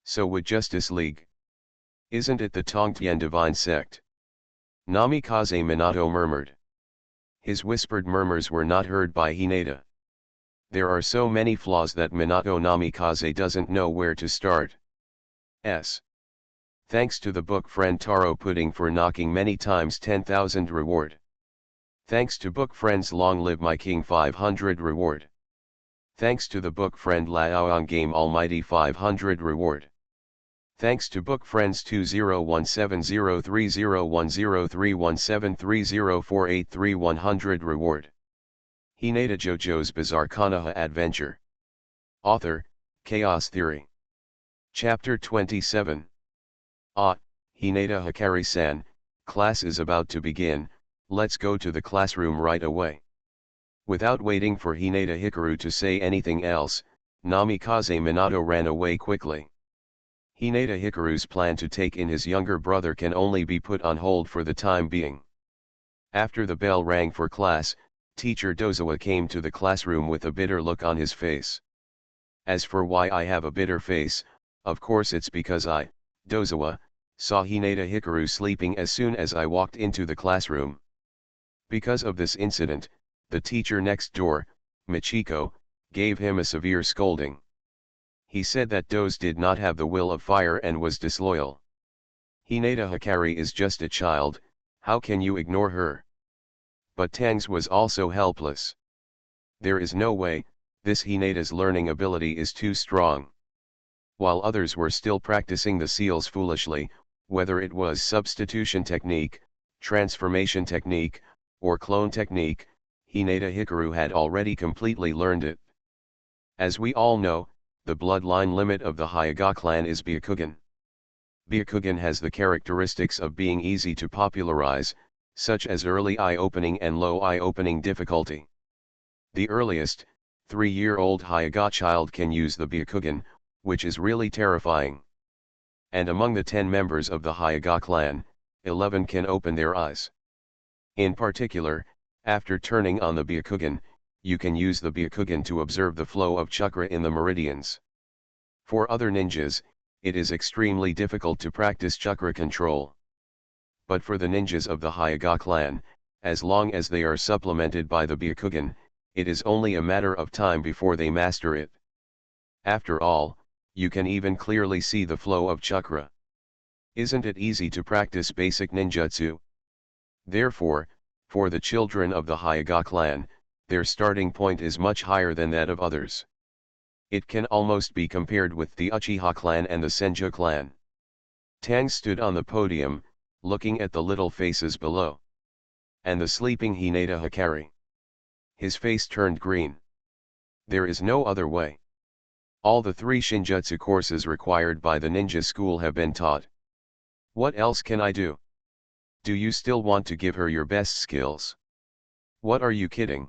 So would Justice League. Isn't it the Tongtian Divine Sect? Namikaze Minato murmured. His whispered murmurs were not heard by Hinata. There are so many flaws that Minato Namikaze doesn't know where to start. Thanks to the book friend Taro Pudding for knocking many times 10,000 reward. Thanks to book friends Long Live My King 500 reward. Thanks to the book friend Laoang Game Almighty 500 reward. Thanks to book friends 201703010317304831 100 reward. Hinata JoJo's Bizarre Konoha Adventure. Author, Chaos Theory. Chapter 27. Hinata Hikari-san, class is about to begin, let's go to the classroom right away. Without waiting for Hinata Hikaru to say anything else, Namikaze Minato ran away quickly. Hinata Hikaru's plan to take in his younger brother can only be put on hold for the time being. After the bell rang for class, Teacher Dozawa came to the classroom with a bitter look on his face. As for why I have a bitter face, of course it's because I, Dozawa, saw Hinata Hikaru sleeping as soon as I walked into the classroom. Because of this incident, the teacher next door, Michiko, gave him a severe scolding. He said that Doze did not have the will of fire and was disloyal. Hinata Hikari is just a child, how can you ignore her? But Tangs was also helpless. There is no way, this Hinata's learning ability is too strong. While others were still practicing the seals foolishly, whether it was substitution technique, transformation technique, or clone technique, Hinata Hikaru had already completely learned it. As we all know, the bloodline limit of the Hyuga clan is Byakugan. Byakugan has the characteristics of being easy to popularize, such as early eye-opening and low eye-opening difficulty. The earliest, 3-year-old Hyuga child can use the Byakugan, which is really terrifying. And among the 10 members of the Hyuga clan, 11 can open their eyes. In particular, after turning on the Byakugan, you can use the Byakugan to observe the flow of chakra in the meridians. For other ninjas, it is extremely difficult to practice chakra control. but for the ninjas of the Hyuga clan, as long as they are supplemented by the Byakugan, it is only a matter of time before they master it. After all, you can even clearly see the flow of chakra. Isn't it easy to practice basic ninjutsu? Therefore, for the children of the Hyuga clan, their starting point is much higher than that of others. It can almost be compared with the Uchiha clan and the Senju clan. Tang stood on the podium, looking at the little faces below. And the sleeping Hinata Hikari. His face turned green. There is no other way. All the 3 Shinjutsu courses required by the ninja school have been taught. What else can I do? Do you still want to give her your best skills? What are you kidding?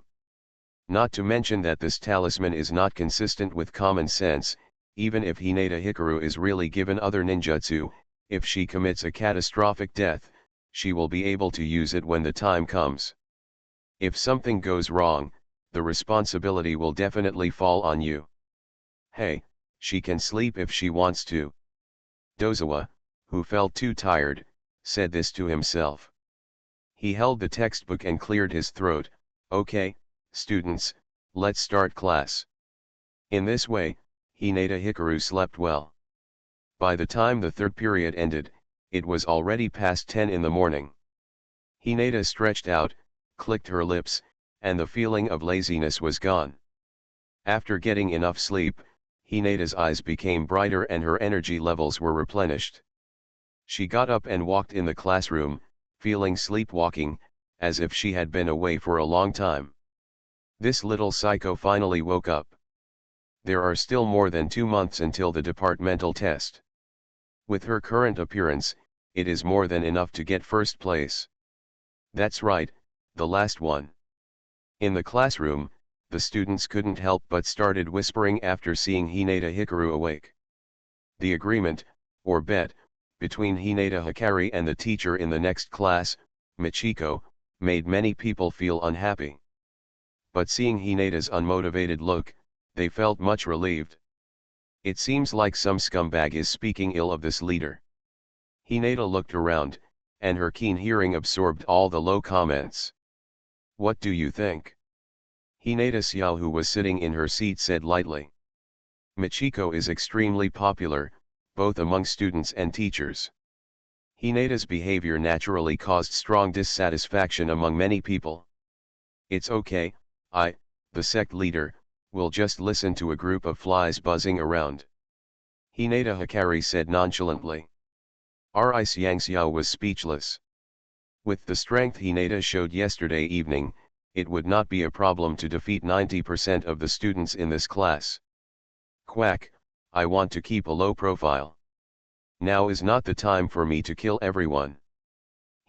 Not to mention that this talisman is not consistent with common sense. Even if Hinata Hikaru is really given other ninjutsu, if she commits a catastrophic death, she will be able to use it when the time comes. If something goes wrong, the responsibility will definitely fall on you. Hey, she can sleep if she wants to. Dozawa, who felt too tired, said this to himself. He held the textbook and cleared his throat. Okay, students, let's start class. In this way, Hinata Hikaru slept well. By the time the 3rd period ended, it was already past 10 in the morning. Hinata stretched out, clicked her lips, and the feeling of laziness was gone. After getting enough sleep, Hinata's eyes became brighter and her energy levels were replenished. She got up and walked in the classroom, feeling sleepwalking, as if she had been away for a long time. This little psycho finally woke up. There are still more than 2 months until the departmental test. With her current appearance, it is more than enough to get first place. That's right, the last one. In the classroom, the students couldn't help but started whispering after seeing Hinata Hikaru awake. The agreement, or bet, between Hinata Hikari and the teacher in the next class, Michiko, made many people feel unhappy. But seeing Hinata's unmotivated look, they felt much relieved. It seems like some scumbag is speaking ill of this leader. Hinata looked around, and her keen hearing absorbed all the low comments. What do you think? Hinata Xiao, who was sitting in her seat, said lightly. Michiko is extremely popular, both among students and teachers. Hinata's behavior naturally caused strong dissatisfaction among many people. It's okay, the sect leader, will just listen to a group of flies buzzing around. Hinata Hikari said nonchalantly. Ris Yangxiao was speechless. With the strength Hinata showed yesterday evening, it would not be a problem to defeat 90% of the students in this class. Quack, I want to keep a low profile. Now is not the time for me to kill everyone.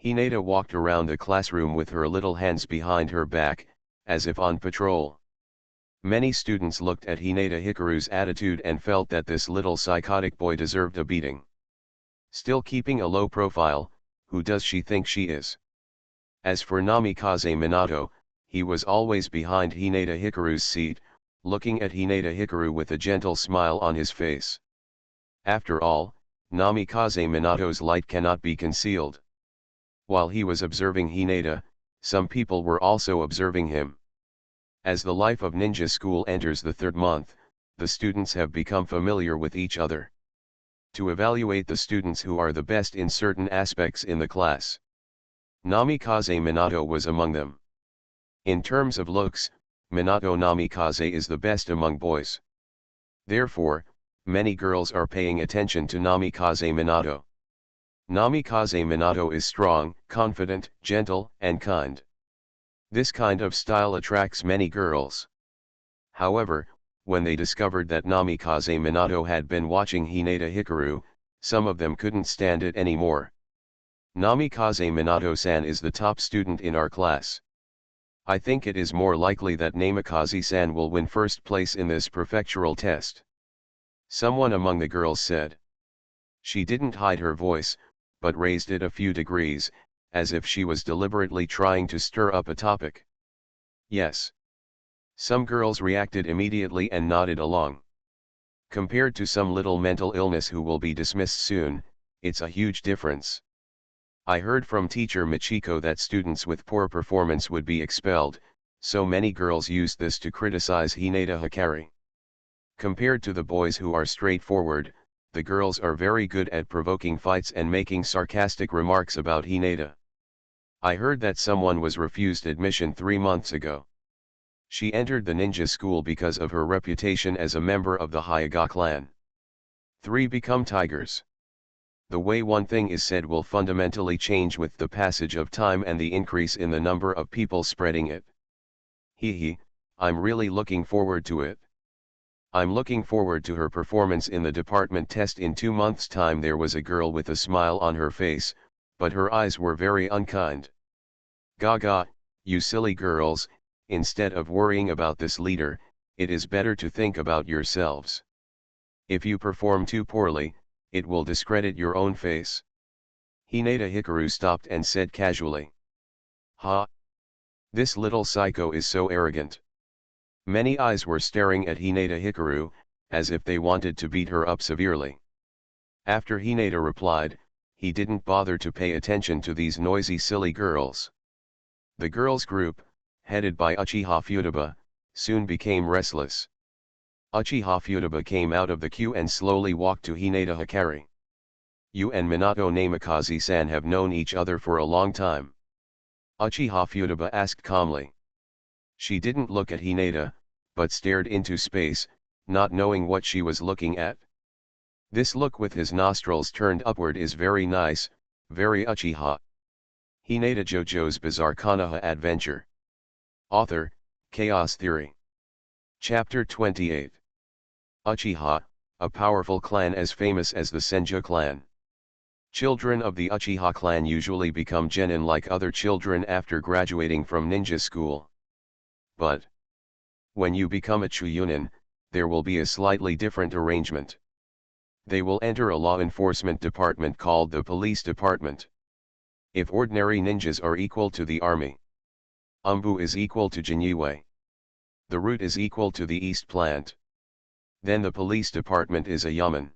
Hinata walked around the classroom with her little hands behind her back, as if on patrol. Many students looked at Hinata Hikaru's attitude and felt that this little psychotic boy deserved a beating. Still keeping a low profile, who does she think she is? As for Namikaze Minato, he was always behind Hinata Hikaru's seat, looking at Hinata Hikaru with a gentle smile on his face. After all, Namikaze Minato's light cannot be concealed. While he was observing Hinata, some people were also observing him. As the life of ninja school enters the 3rd month, the students have become familiar with each other. To evaluate the students who are the best in certain aspects in the class, Namikaze Minato was among them. In terms of looks, Minato Namikaze is the best among boys. Therefore, many girls are paying attention to Namikaze Minato. Namikaze Minato is strong, confident, gentle, and kind. This kind of style attracts many girls. However, when they discovered that Namikaze Minato had been watching Hinata Hikaru, some of them couldn't stand it anymore. Namikaze Minato-san is the top student in our class. I think it is more likely that Namikaze-san will win first place in this prefectural test. Someone among the girls said. She didn't hide her voice, but raised it a few degrees, as if she was deliberately trying to stir up a topic. Yes. Some girls reacted immediately and nodded along. Compared to some little mental illness who will be dismissed soon, it's a huge difference. I heard from teacher Michiko that students with poor performance would be expelled, so many girls used this to criticize Hinata Hikari. Compared to the boys who are straightforward, the girls are very good at provoking fights and making sarcastic remarks about Hinata. I heard that someone was refused admission 3 months ago. She entered the ninja school because of her reputation as a member of the Hyuga clan. 3 become tigers. The way one thing is said will fundamentally change with the passage of time and the increase in the number of people spreading it. Hee, I'm really looking forward to it. I'm looking forward to her performance in the department test in 2 months' time. There was a girl with a smile on her face, but her eyes were very unkind. Gaga, you silly girls, instead of worrying about this leader, it is better to think about yourselves. If you perform too poorly, it will discredit your own face. Hinata Hikaru stopped and said casually. Ha! This little psycho is so arrogant. Many eyes were staring at Hinata Hikaru, as if they wanted to beat her up severely. After Hinata replied, he didn't bother to pay attention to these noisy silly girls. The girls' group, headed by Uchiha Futaba, soon became restless. Uchiha Futaba came out of the queue and slowly walked to Hinata Hikari. You and Minato Namikaze-san have known each other for a long time. Uchiha Futaba asked calmly. She didn't look at Hinata, but stared into space, not knowing what she was looking at. This look with his nostrils turned upward is very nice, very Uchiha. Hinata JoJo's Bizarre Konoha Adventure. Author, Chaos Theory. Chapter 28. Uchiha, a powerful clan as famous as the Senju clan. Children of the Uchiha clan usually become genin like other children after graduating from ninja school. But when you become a Chuunin, there will be a slightly different arrangement. They will enter a law enforcement department called the police department. If ordinary ninjas are equal to the army, Umbu is equal to Jinyue. The root is equal to the east plant. Then the police department is a yamen.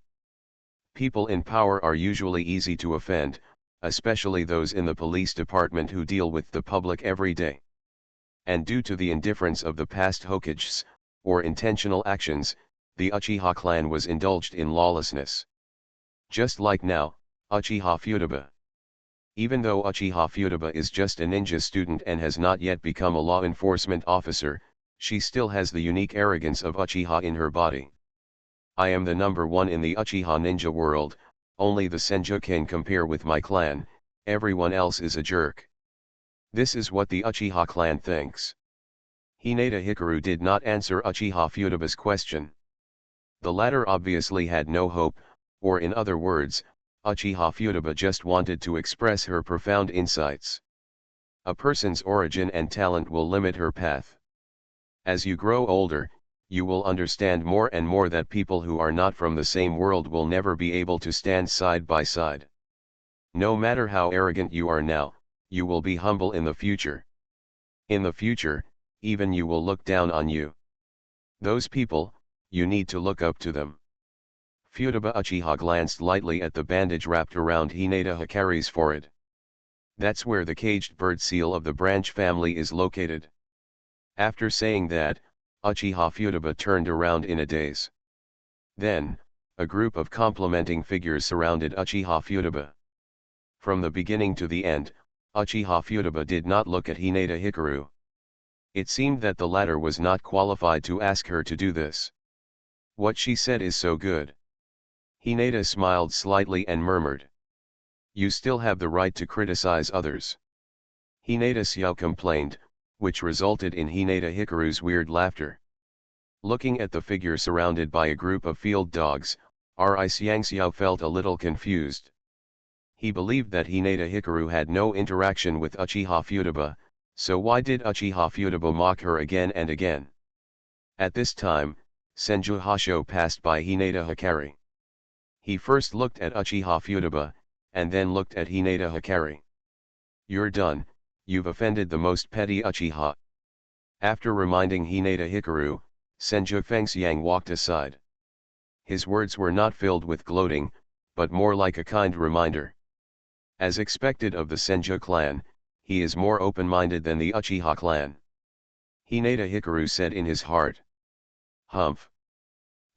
People in power are usually easy to offend, especially those in the police department who deal with the public every day. And due to the indifference of the past Hokages, or intentional actions, the Uchiha clan was indulged in lawlessness. Just like now, Uchiha Futaba. Even though Uchiha Futaba is just a ninja student and has not yet become a law enforcement officer, she still has the unique arrogance of Uchiha in her body. I am the number one in the Uchiha ninja world, only the Senju can compare with my clan, everyone else is a jerk. This is what the Uchiha clan thinks. Hinata Hikaru did not answer Uchiha Futaba's question. The latter obviously had no hope, or in other words, Uchiha Futaba just wanted to express her profound insights. A person's origin and talent will limit her path. As you grow older, you will understand more and more that people who are not from the same world will never be able to stand side by side. No matter how arrogant you are now, you will be humble in the future. In the future, even you will look down on you. Those people, you need to look up to them. Futaba Uchiha glanced lightly at the bandage wrapped around Hinata Hikari's forehead. That's where the caged bird seal of the branch family is located. After saying that, Uchiha Futaba turned around in a daze. Then, a group of complimenting figures surrounded Uchiha Futaba. From the beginning to the end, Uchiha Futaba did not look at Hinata Hikaru. It seemed that the latter was not qualified to ask her to do this. What she said is so good. Hinata smiled slightly and murmured. You still have the right to criticize others. Hinata Xiao complained, which resulted in Hinata Hikaru's weird laughter. Looking at the figure surrounded by a group of field dogs, Ri Xiangxiao felt a little confused. He believed that Hinata Hikaru had no interaction with Uchiha Futaba, so why did Uchiha Futaba mock her again and again? At this time, Senju Hasho passed by Hinata Hikari. He first looked at Uchiha Futaba, and then looked at Hinata Hikari. You're done, you've offended the most petty Uchiha. After reminding Hinata Hikaru, Senju Fengxiang walked aside. His words were not filled with gloating, but more like a kind reminder. As expected of the Senju clan, he is more open-minded than the Uchiha clan. Hinata Hikaru said in his heart. Humph.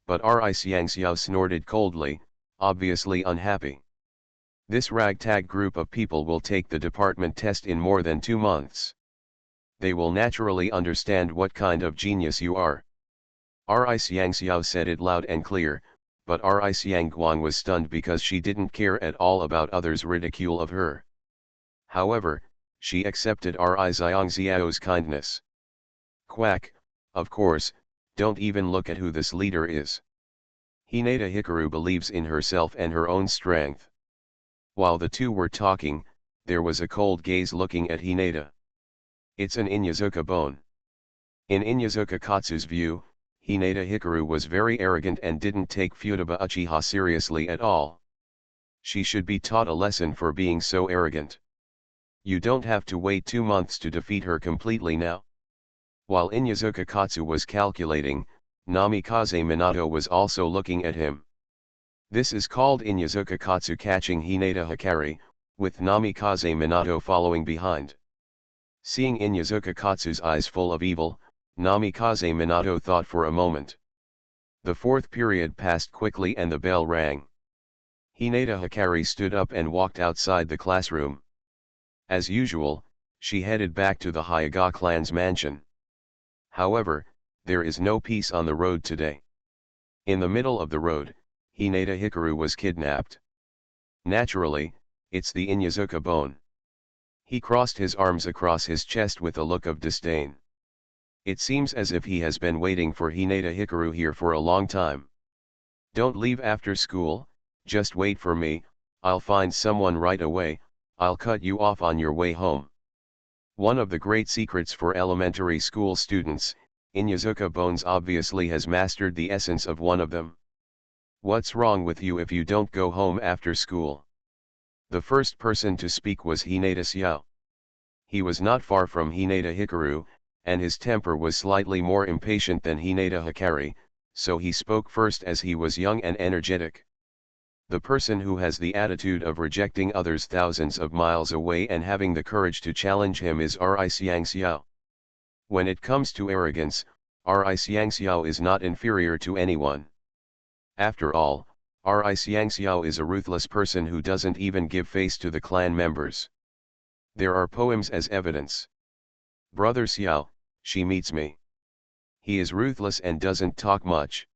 But Xiangxiao snorted coldly, obviously unhappy. This ragtag group of people will take the department test in more than 2 months. They will naturally understand what kind of genius you are. Xiangxiao said it loud and clear, but Xiangguang was stunned because she didn't care at all about others' ridicule of her. However, she accepted Xiangxiao's kindness. Quack, of course, don't even look at who this leader is. Hinata Hikaru believes in herself and her own strength. While the two were talking, there was a cold gaze looking at Hinata. It's an Inyazuka bone. In Inyazuka Katsu's view, Hinata Hikaru was very arrogant and didn't take Futaba Uchiha seriously at all. She should be taught a lesson for being so arrogant. You don't have to wait 2 months to defeat her completely now. While Inyazuka Katsu was calculating, Namikaze Minato was also looking at him. This is called Inyazuka Katsu catching Hinata Hikari, with Namikaze Minato following behind. Seeing Inyazuka Katsu's eyes full of evil, Namikaze Minato thought for a moment. The 4th period passed quickly and the bell rang. Hinata Hikari stood up and walked outside the classroom. As usual, she headed back to the Hyuga clan's mansion. However, there is no peace on the road today. In the middle of the road, Hinata Hikaru was kidnapped. Naturally, it's the Inyazuka bone. He crossed his arms across his chest with a look of disdain. It seems as if he has been waiting for Hinata Hikaru here for a long time. Don't leave after school, just wait for me, I'll find someone right away, I'll cut you off on your way home. One of the great secrets for elementary school students, Inyazuka Bones obviously has mastered the essence of one of them. What's wrong with you if you don't go home after school? The first person to speak was Hinata Xiao. He was not far from Hinata Hikaru, and his temper was slightly more impatient than Hinata Hikari, so he spoke first as he was young and energetic. The person who has the attitude of rejecting others thousands of miles away and having the courage to challenge him is Xiangxiao. When it comes to arrogance, Xiangxiao is not inferior to anyone. After all, Xiangxiao is a ruthless person who doesn't even give face to the clan members. There are poems as evidence. Brother Xiao, she meets me. He is ruthless and doesn't talk much.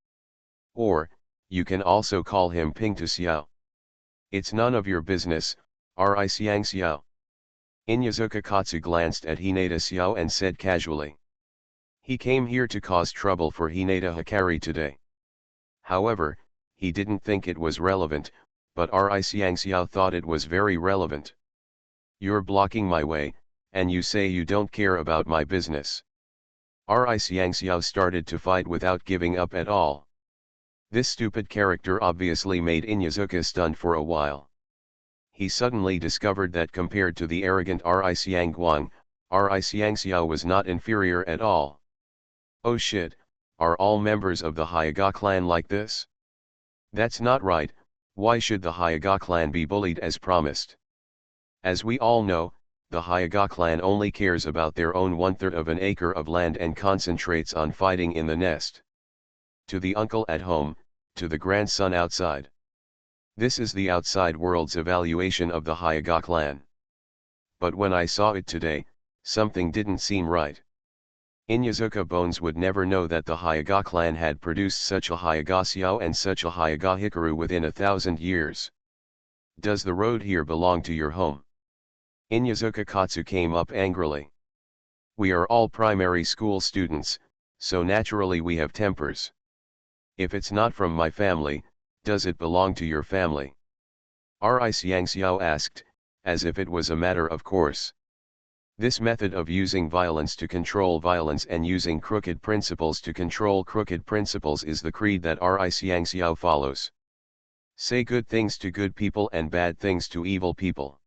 Or, you can also call him Ping to Xiao. It's none of your business, Xiangxiao. Inyazuka Katsu glanced at Hinata Xiao and said casually. He came here to cause trouble for Hinata Hikari today. However, he didn't think it was relevant, but Xiangxiao thought it was very relevant. You're blocking my way, and you say you don't care about my business. Xiangxiao started to fight without giving up at all. This stupid character obviously made Inyazuka stunned for a while. He suddenly discovered that compared to the arrogant Xiangguang, Xiangxiao was not inferior at all. Oh shit, are all members of the Hyuga clan like this? That's not right, why should the Hyuga clan be bullied as promised? As we all know, the Hyuga clan only cares about their own 1/3 of an acre of land and concentrates on fighting in the nest. To the uncle at home, to the grandson outside. This is the outside world's evaluation of the Hyuga clan. But when I saw it today, something didn't seem right. Inyazuka Bones would never know that the Hyuga clan had produced such a Hyuga Xiao and such a Hyuga Hikaru within 1,000 years. Does the road here belong to your home? Inyazuka Katsu came up angrily. We are all primary school students, so naturally we have tempers. If it's not from my family, does it belong to your family? Xiangxiao asked, as if it was a matter of course. This method of using violence to control violence and using crooked principles to control crooked principles is the creed that Xiangxiao follows. Say good things to good people and bad things to evil people.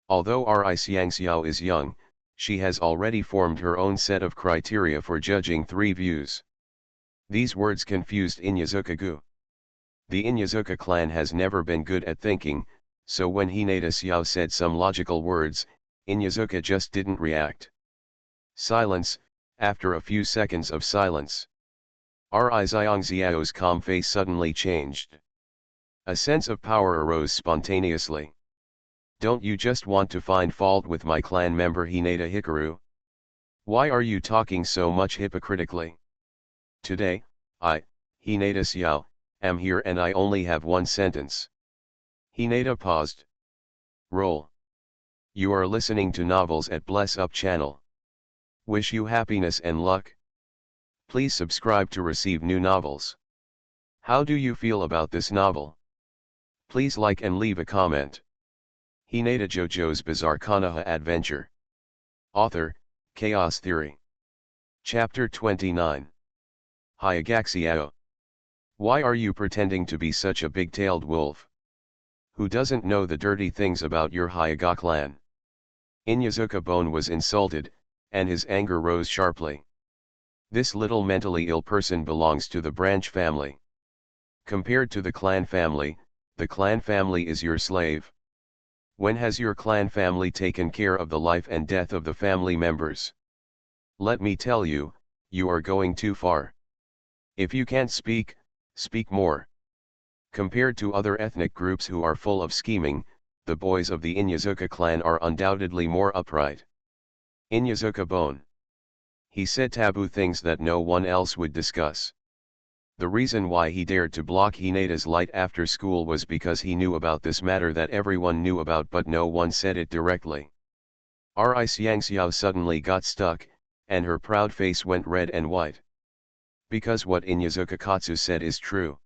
Although Xiangxiao is young, she has already formed her own set of criteria for judging 3 views. These words confused Inyazuka-gu. The Inyazuka clan has never been good at thinking, So when Hinata Xiao said some logical words, Inyazuka just didn't react. Silence, after a few seconds of silence. Rizong Xiao's calm face suddenly changed. A sense of power arose spontaneously. Don't you just want to find fault with my clan member Hinata Hikaru? Why are you talking so much hypocritically? Today, I, Hinata Xiao, am here and I only have one sentence. Hinata paused. Roll. You are listening to novels at Bless Up channel. Wish you happiness and luck. Please subscribe to receive new novels. How do you feel about this novel? Please like and leave a comment. Hinata JoJo's Bizarre Konoha Adventure. Author, Chaos Theory. Chapter 29. Hyagaxiao. Why are you pretending to be such a big-tailed wolf? Who doesn't know the dirty things about your Hyaga clan? Inyazuka Bone was insulted, and his anger rose sharply. This little mentally ill person belongs to the branch family. Compared to the clan family is your slave. When has your clan family taken care of the life and death of the family members? Let me tell you, you are going too far. If you can't speak, speak more. Compared to other ethnic groups who are full of scheming, the boys of the Inyazuka clan are undoubtedly more upright. Inyazuka Bone. He said taboo things that no one else would discuss. The reason why he dared to block Hinata's light after school was because he knew about this matter that everyone knew about but no one said it directly. Ri Xiangxiao suddenly got stuck, and her proud face went red and white. Because what Inyazuka Katsu said is true.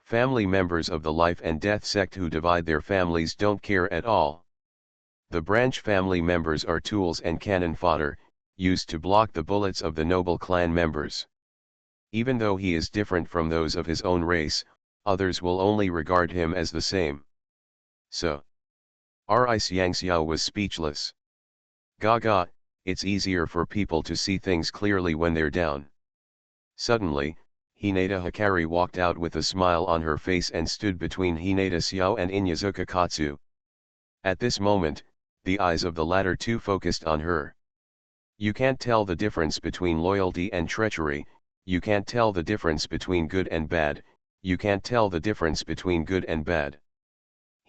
Family members of the life and death sect who divide their families don't care at all. The branch family members are tools and cannon fodder, used to block the bullets of the noble clan members. Even though he is different from those of his own race, others will only regard him as the same. So. Ri Xiangxiao was speechless. Gaga, it's easier for people to see things clearly when they're down. Suddenly, Hinata Hikari walked out with a smile on her face and stood between Hinata Xiao and Inyazuka Katsu. At this moment, the eyes of the latter two focused on her. You can't tell the difference between loyalty and treachery, you can't tell the difference between good and bad, you can't tell the difference between good and bad.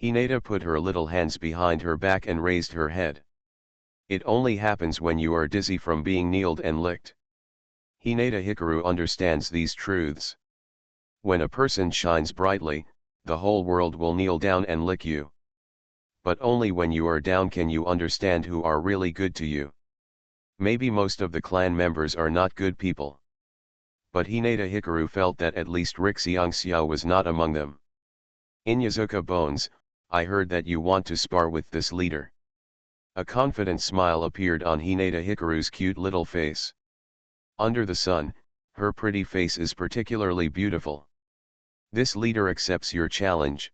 Hinata put her little hands behind her back and raised her head. It only happens when you are dizzy from being kneeled and licked. Hinata Hikaru understands these truths. When a person shines brightly, the whole world will kneel down and lick you. But only when you are down can you understand who are really good to you. Maybe most of the clan members are not good people. But Hinata Hikaru felt that at least Xiangxiao was not among them. Inyazuka Bones, I heard that you want to spar with this leader. A confident smile appeared on Hinata Hikaru's cute little face. Under the sun, her pretty face is particularly beautiful. This leader accepts your challenge.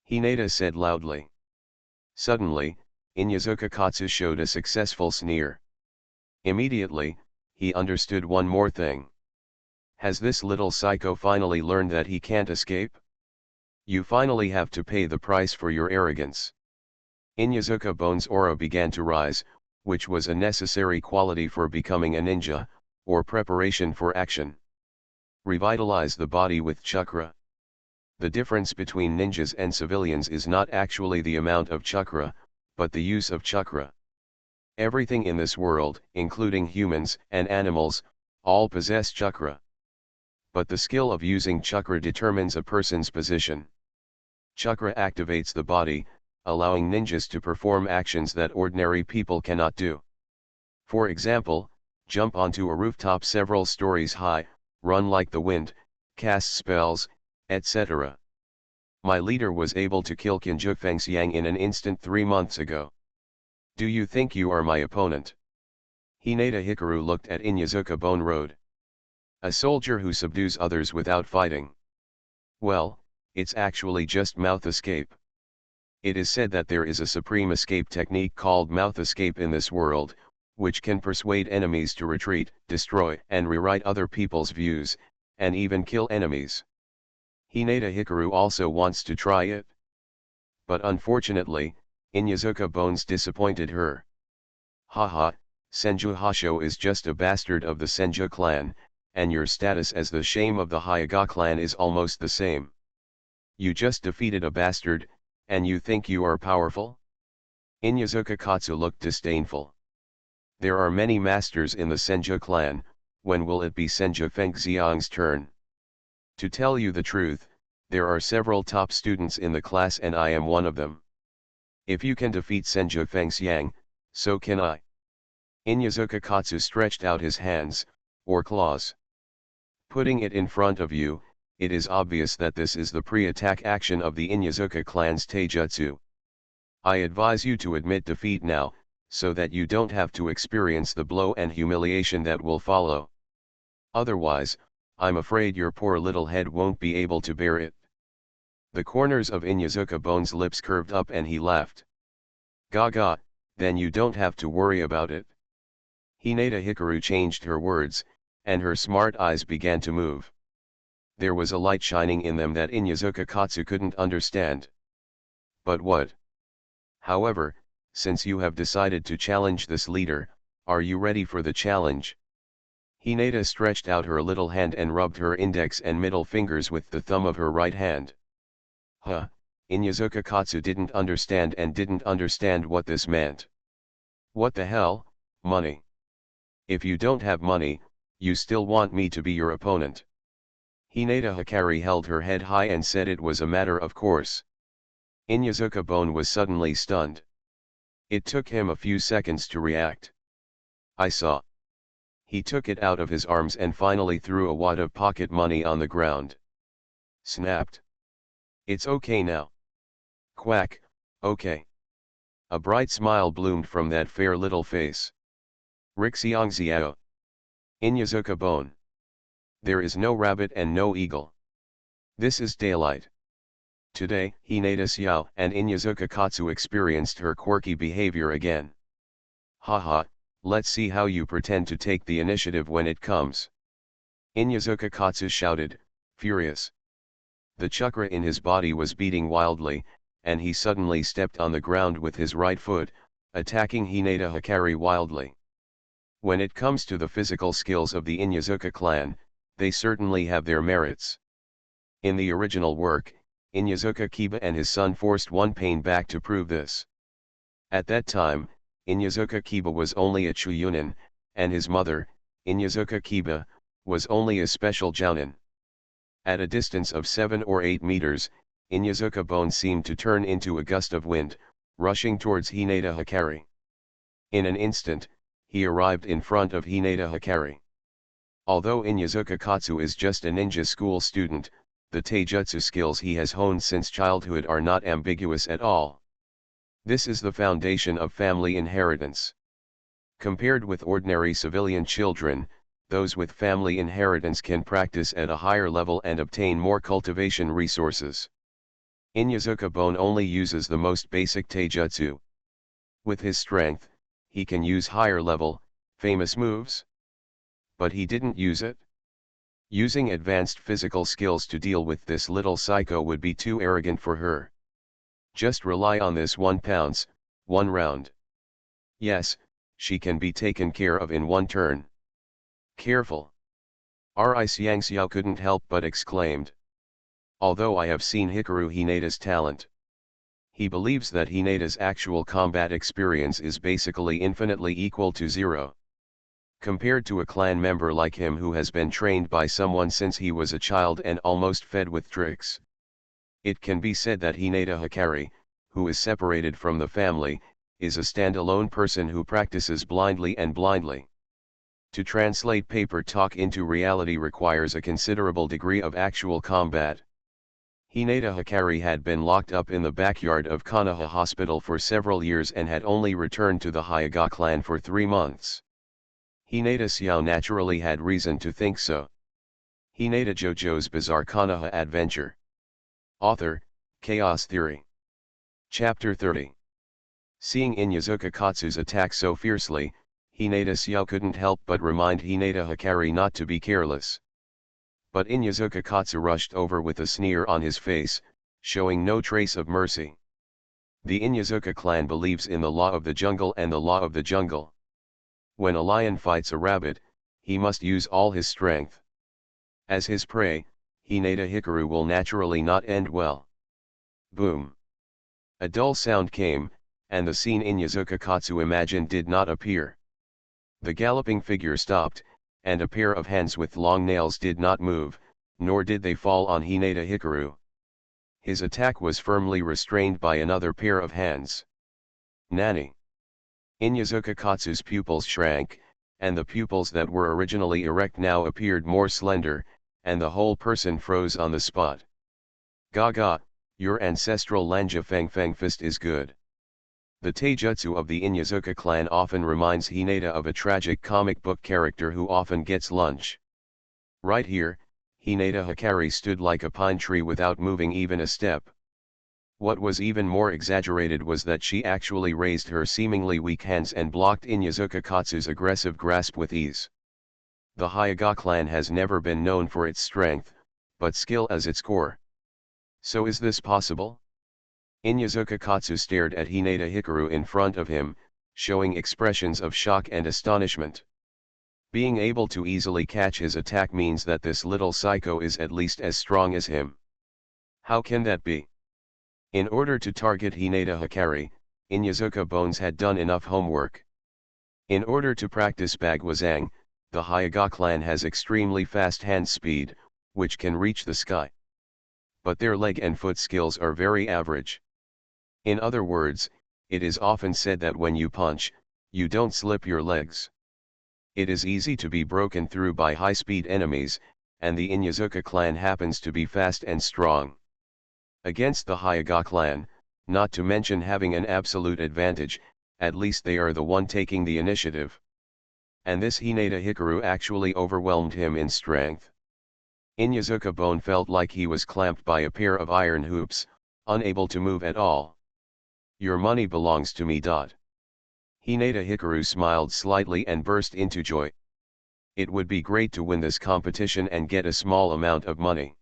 Hinata said loudly. Suddenly, Inyazuka Katsu showed a successful sneer. Immediately, he understood one more thing. Has this little psycho finally learned that he can't escape? You finally have to pay the price for your arrogance. Inyazuka Bone's aura began to rise, which was a necessary quality for becoming a ninja, or preparation for action. Revitalize the body with chakra. The difference between ninjas and civilians is not actually the amount of chakra, but the use of chakra. Everything in this world, including humans and animals, all possess chakra. But the skill of using chakra determines a person's position. Chakra activates the body, allowing ninjas to perform actions that ordinary people cannot do. For example, jump onto a rooftop several stories high, run like the wind, cast spells, etc. My leader was able to kill Kinjuk Fengxiang in an instant 3 months ago. Do you think you are my opponent? Hinata Hikaru looked at Inyazuka Bone Road. A soldier who subdues others without fighting. Well, it's actually just mouth escape. It is said that there is a supreme escape technique called mouth escape in this world, which can persuade enemies to retreat, destroy and rewrite other people's views, and even kill enemies. Hinata Hikaru also wants to try it. but unfortunately, Inyazuka Bones disappointed her. Haha, Senju Hasho is just a bastard of the Senju clan, and your status as the shame of the Hyuga clan is almost the same. You just defeated a bastard, and you think you are powerful? Inyazuka Katsu looked disdainful. There are many masters in the Senju clan, when will it be Senju Fengxiang's turn? To tell you the truth, there are several top students in the class and I am one of them. If you can defeat Senju Fengxiang, so can I. Inyazuka Katsu stretched out his hands, or claws. Putting it in front of you, it is obvious that this is the pre-attack action of the Inyazuka clan's taijutsu. I advise you to admit defeat now, so that you don't have to experience the blow and humiliation that will follow. Otherwise, I'm afraid your poor little head won't be able to bear it. The corners of Inyazuka Bones' lips curved up and he laughed. Gaga, then you don't have to worry about it. Hinata Hikaru changed her words, and her smart eyes began to move. There was a light shining in them that Inyazuka Katsu couldn't understand. But what? However, since you have decided to challenge this leader, are you ready for the challenge? Hinata stretched out her little hand and rubbed her index and middle fingers with the thumb of her right hand. Huh, Inyazuka Katsu didn't understand what this meant. What the hell, money? If you don't have money, you still want me to be your opponent? Hinata Hikari held her head high and said it was a matter of course. Inyazuka Bone was suddenly stunned. It took him a few seconds to react. I saw. He took it out of his arms and finally threw a wad of pocket money on the ground. Snapped. It's okay now. Quack, okay. A bright smile bloomed from that fair little face. Rixiang Xiao. Inyazuka Bone. There is no rabbit and no eagle. This is daylight. Today, Hinata Xiao and Inyazuka Katsu experienced her quirky behavior again. Haha, let's see how you pretend to take the initiative when it comes. Inyazuka Katsu shouted, furious. The chakra in his body was beating wildly, and he suddenly stepped on the ground with his right foot, attacking Hinata Hikari wildly. When it comes to the physical skills of the Inyazuka clan, they certainly have their merits. In the original work, Inyazuka Kiba and his son forced One Pain back to prove this. At that time, Inyazuka Kiba was only a Chuyunin, and his mother, Inyazuka Kiba, was only a special Jounin. At a distance of 7 or 8 meters, Inyazuka Bone seemed to turn into a gust of wind, rushing towards Hinata Hikari. In an instant, he arrived in front of Hinata Hikari. Although Inyazuka Katsu is just a ninja school student, the taijutsu skills he has honed since childhood are not ambiguous at all. This is the foundation of family inheritance. Compared with ordinary civilian children, those with family inheritance can practice at a higher level and obtain more cultivation resources. Inyazuka Bone only uses the most basic taijutsu. With his strength, he can use higher level, famous moves. But he didn't use it. Using advanced physical skills to deal with this little psycho would be too arrogant for her. Just rely on this 1 pounce, 1 round. Yes, she can be taken care of in 1 turn. Careful. Xiang Xiao couldn't help but exclaimed. Although I have seen Hikaru Hinata's talent. He believes that Hinata's actual combat experience is basically infinitely equal to 0. Compared to a clan member like him who has been trained by someone since he was a child and almost fed with tricks. It can be said that Hinata Hikari, who is separated from the family, is a standalone person who practices blindly and blindly. To translate paper talk into reality requires a considerable degree of actual combat. Hinata Hikari had been locked up in the backyard of Konoha Hospital for several years and had only returned to the Hyuga clan for 3 months. Hinata Xiao naturally had reason to think so. Hinata JoJo's Bizarre Konoha Adventure. Author, Chaos Theory. Chapter 30. Seeing Inyazuka Katsu's attack so fiercely, Hinata Xiao couldn't help but remind Hinata Hikari not to be careless. But Inyazuka Katsu rushed over with a sneer on his face, showing no trace of mercy. The Inyazuka clan believes in the law of the jungle and the law of the jungle. When a lion fights a rabbit, he must use all his strength. As his prey, Hinata Hikaru will naturally not end well. Boom. A dull sound came, and the scene Inyazuka Katsu imagined did not appear. The galloping figure stopped, and a pair of hands with long nails did not move, nor did they fall on Hinata Hikaru. His attack was firmly restrained by another pair of hands. Nani? Inyazuka Katsu's pupils shrank, and the pupils that were originally erect now appeared more slender, and the whole person froze on the spot. Gaga, your ancestral Lanja Feng Feng fist is good. The taijutsu of the Inyazuka clan often reminds Hinata of a tragic comic book character who often gets lunch. Right here, Hinata Hikari stood like a pine tree without moving even a step. What was even more exaggerated was that she actually raised her seemingly weak hands and blocked Inyazuka Katsu's aggressive grasp with ease. The Hyuga clan has never been known for its strength, but skill as its core. So is this possible? Inyazuka Katsu stared at Hinata Hikaru in front of him, showing expressions of shock and astonishment. Being able to easily catch his attack means that this little psycho is at least as strong as him. How can that be? In order to target Hinata Hikari, Inyazuka Bones had done enough homework. In order to practice Bagwazang, the Hyuga clan has extremely fast hand speed, which can reach the sky. But their leg and foot skills are very average. In other words, it is often said that when you punch, you don't slip your legs. It is easy to be broken through by high-speed enemies, and the Inyazuka clan happens to be fast and strong. Against the Hyuga clan, not to mention having an absolute advantage, at least they are the one taking the initiative. And this Hinata Hikaru actually overwhelmed him in strength. Inyazuka Bone felt like he was clamped by a pair of iron hoops, unable to move at all. Your money belongs to me. Hinata Hikaru smiled slightly and burst into joy. It would be great to win this competition and get a small amount of money.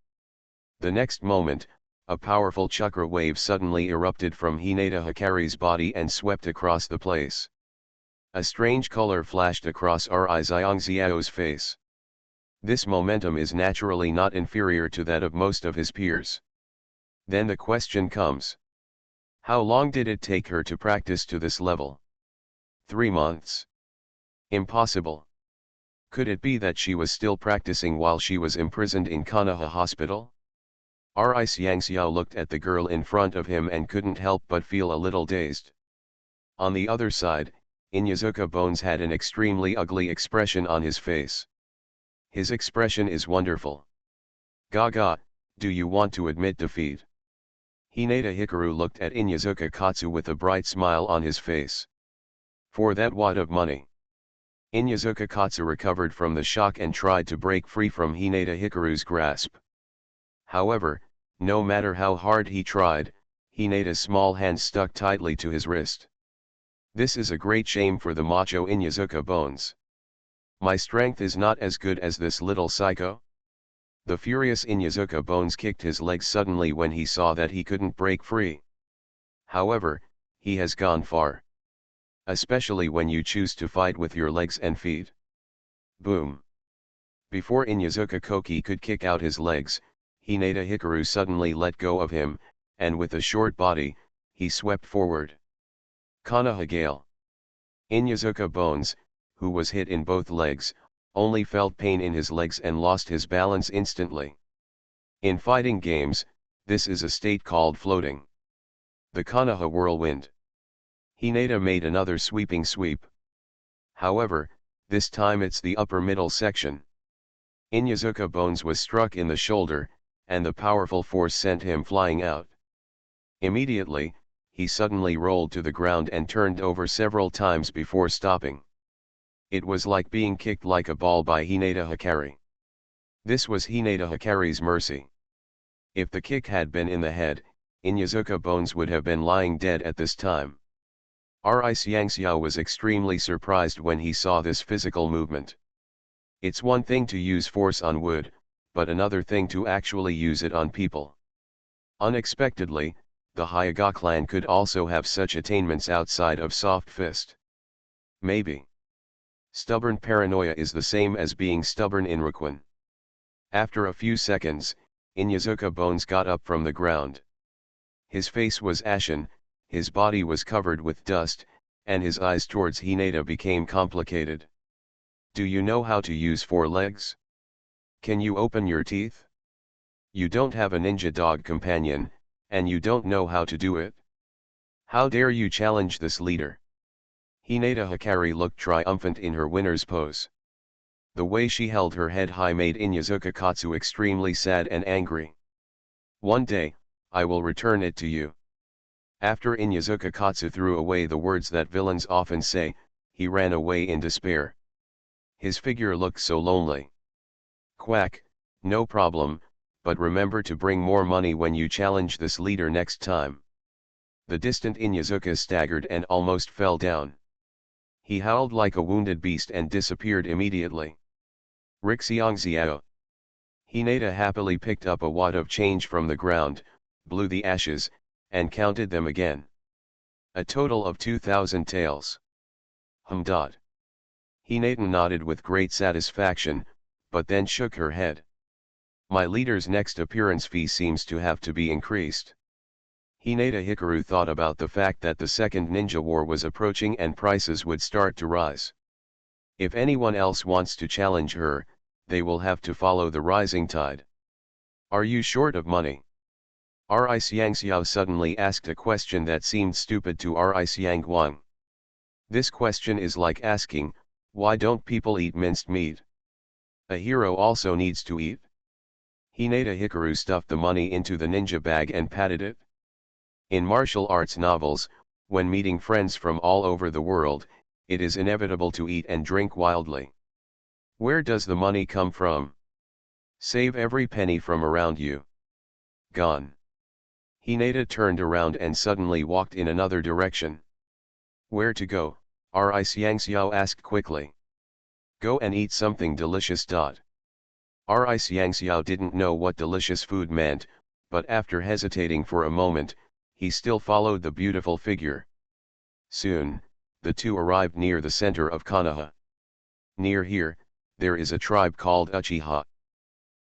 The next moment, a powerful chakra wave suddenly erupted from Hinata Hikari's body and swept across the place. A strange color flashed across Xiangxiao's face. This momentum is naturally not inferior to that of most of his peers. Then the question comes. How long did it take her to practice to this level? 3 months. Impossible. Could it be that she was still practicing while she was imprisoned in Konoha Hospital? Xiangxiao looked at the girl in front of him and couldn't help but feel a little dazed. On the other side, Inyazuka Bones had an extremely ugly expression on his face. His expression is wonderful. Gaga, do you want to admit defeat? Hinata Hikaru looked at Inyazuka Katsu with a bright smile on his face. For that wad of money. Inyazuka Katsu recovered from the shock and tried to break free from Hinata Hikaru's grasp. However, no matter how hard he tried, Hinata's small hand stuck tightly to his wrist. This is a great shame for the macho Inyazuka Bones. My strength is not as good as this little psycho? The furious Inyazuka Bones kicked his legs suddenly when he saw that he couldn't break free. However, he has gone far. Especially when you choose to fight with your legs and feet. Boom. Before Inyazuka Koki could kick out his legs, Hinata Hikaru suddenly let go of him, and with a short body, he swept forward. Konoha Gale. Inyazuka Bones, who was hit in both legs, only felt pain in his legs and lost his balance instantly. In fighting games, this is a state called floating. The Konoha Whirlwind. Hinata made another sweeping sweep. However, this time it's the upper middle section. Inyazuka Bones was struck in the shoulder, and the powerful force sent him flying out. Immediately, he suddenly rolled to the ground and turned over several times before stopping. It was like being kicked like a ball by Hinata Hikari. This was Hinata Hikari's mercy. If the kick had been in the head, Inyazuka Bones would have been lying dead at this time. Xiangxiao was extremely surprised when he saw this physical movement. It's one thing to use force on wood, but another thing to actually use it on people. Unexpectedly, the Hyuga clan could also have such attainments outside of soft fist. Maybe. Stubborn paranoia is the same as being stubborn in Rokuin. After a few seconds, Inyazuka Bones got up from the ground. His face was ashen, his body was covered with dust, and his eyes towards Hinata became complicated. Do you know how to use 4 legs? Can you open your teeth? You don't have a ninja dog companion, and you don't know how to do it? How dare you challenge this leader? Hinata Hikari looked triumphant in her winner's pose. The way she held her head high made Inyazuka Katsu extremely sad and angry. One day, I will return it to you. After Inyazuka Katsu threw away the words that villains often say, he ran away in despair. His figure looked so lonely. Quack, no problem, but remember to bring more money when you challenge this leader next time. The distant Inyazuka staggered and almost fell down. He howled like a wounded beast and disappeared immediately. Rixiangxiao. Hinata happily picked up a wad of change from the ground, blew the ashes, and counted them again. A total of 2,000 taels. Hinata nodded with great satisfaction, but then shook her head. My leader's next appearance fee seems to have to be increased. Hinata Hikaru thought about the fact that the second ninja war was approaching and prices would start to rise. If anyone else wants to challenge her, they will have to follow the rising tide. Are you short of money? R.I. Xiangxiao suddenly asked a question that seemed stupid to R.I. Xiangguang. This question is like asking, why don't people eat minced meat? A hero also needs to eat. Hinata Hikaru stuffed the money into the ninja bag and patted it. In martial arts novels, when meeting friends from all over the world, it is inevitable to eat and drink wildly. Where does the money come from? Save every penny from around you. Gone. Hinata turned around and suddenly walked in another direction. Where to go? R.I. Xiangxiao asked quickly. Go and eat something delicious. R.I. Xiangxiao didn't know what delicious food meant, but after hesitating for a moment, he still followed the beautiful figure. Soon, the two arrived near the center of Konoha. Near here, there is a tribe called Uchiha.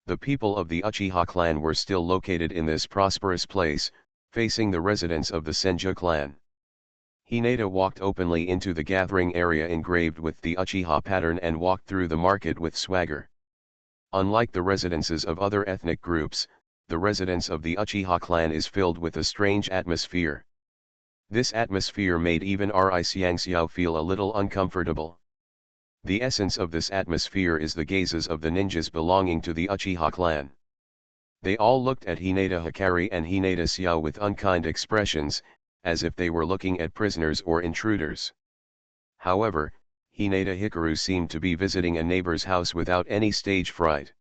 The people of the Uchiha clan were still located in this prosperous place, facing the residence of the Senju clan. Hinata walked openly into the gathering area engraved with the Uchiha pattern and walked through the market with swagger. Unlike the residences of other ethnic groups, the residence of the Uchiha clan is filled with a strange atmosphere. This atmosphere made even R.I. Xiangxiao feel a little uncomfortable. The essence of this atmosphere is the gazes of the ninjas belonging to the Uchiha clan. They all looked at Hinata Hikari and Hinata Xiao with unkind expressions, as if they were looking at prisoners or intruders. However, Hinata Hikaru seemed to be visiting a neighbor's house without any stage fright.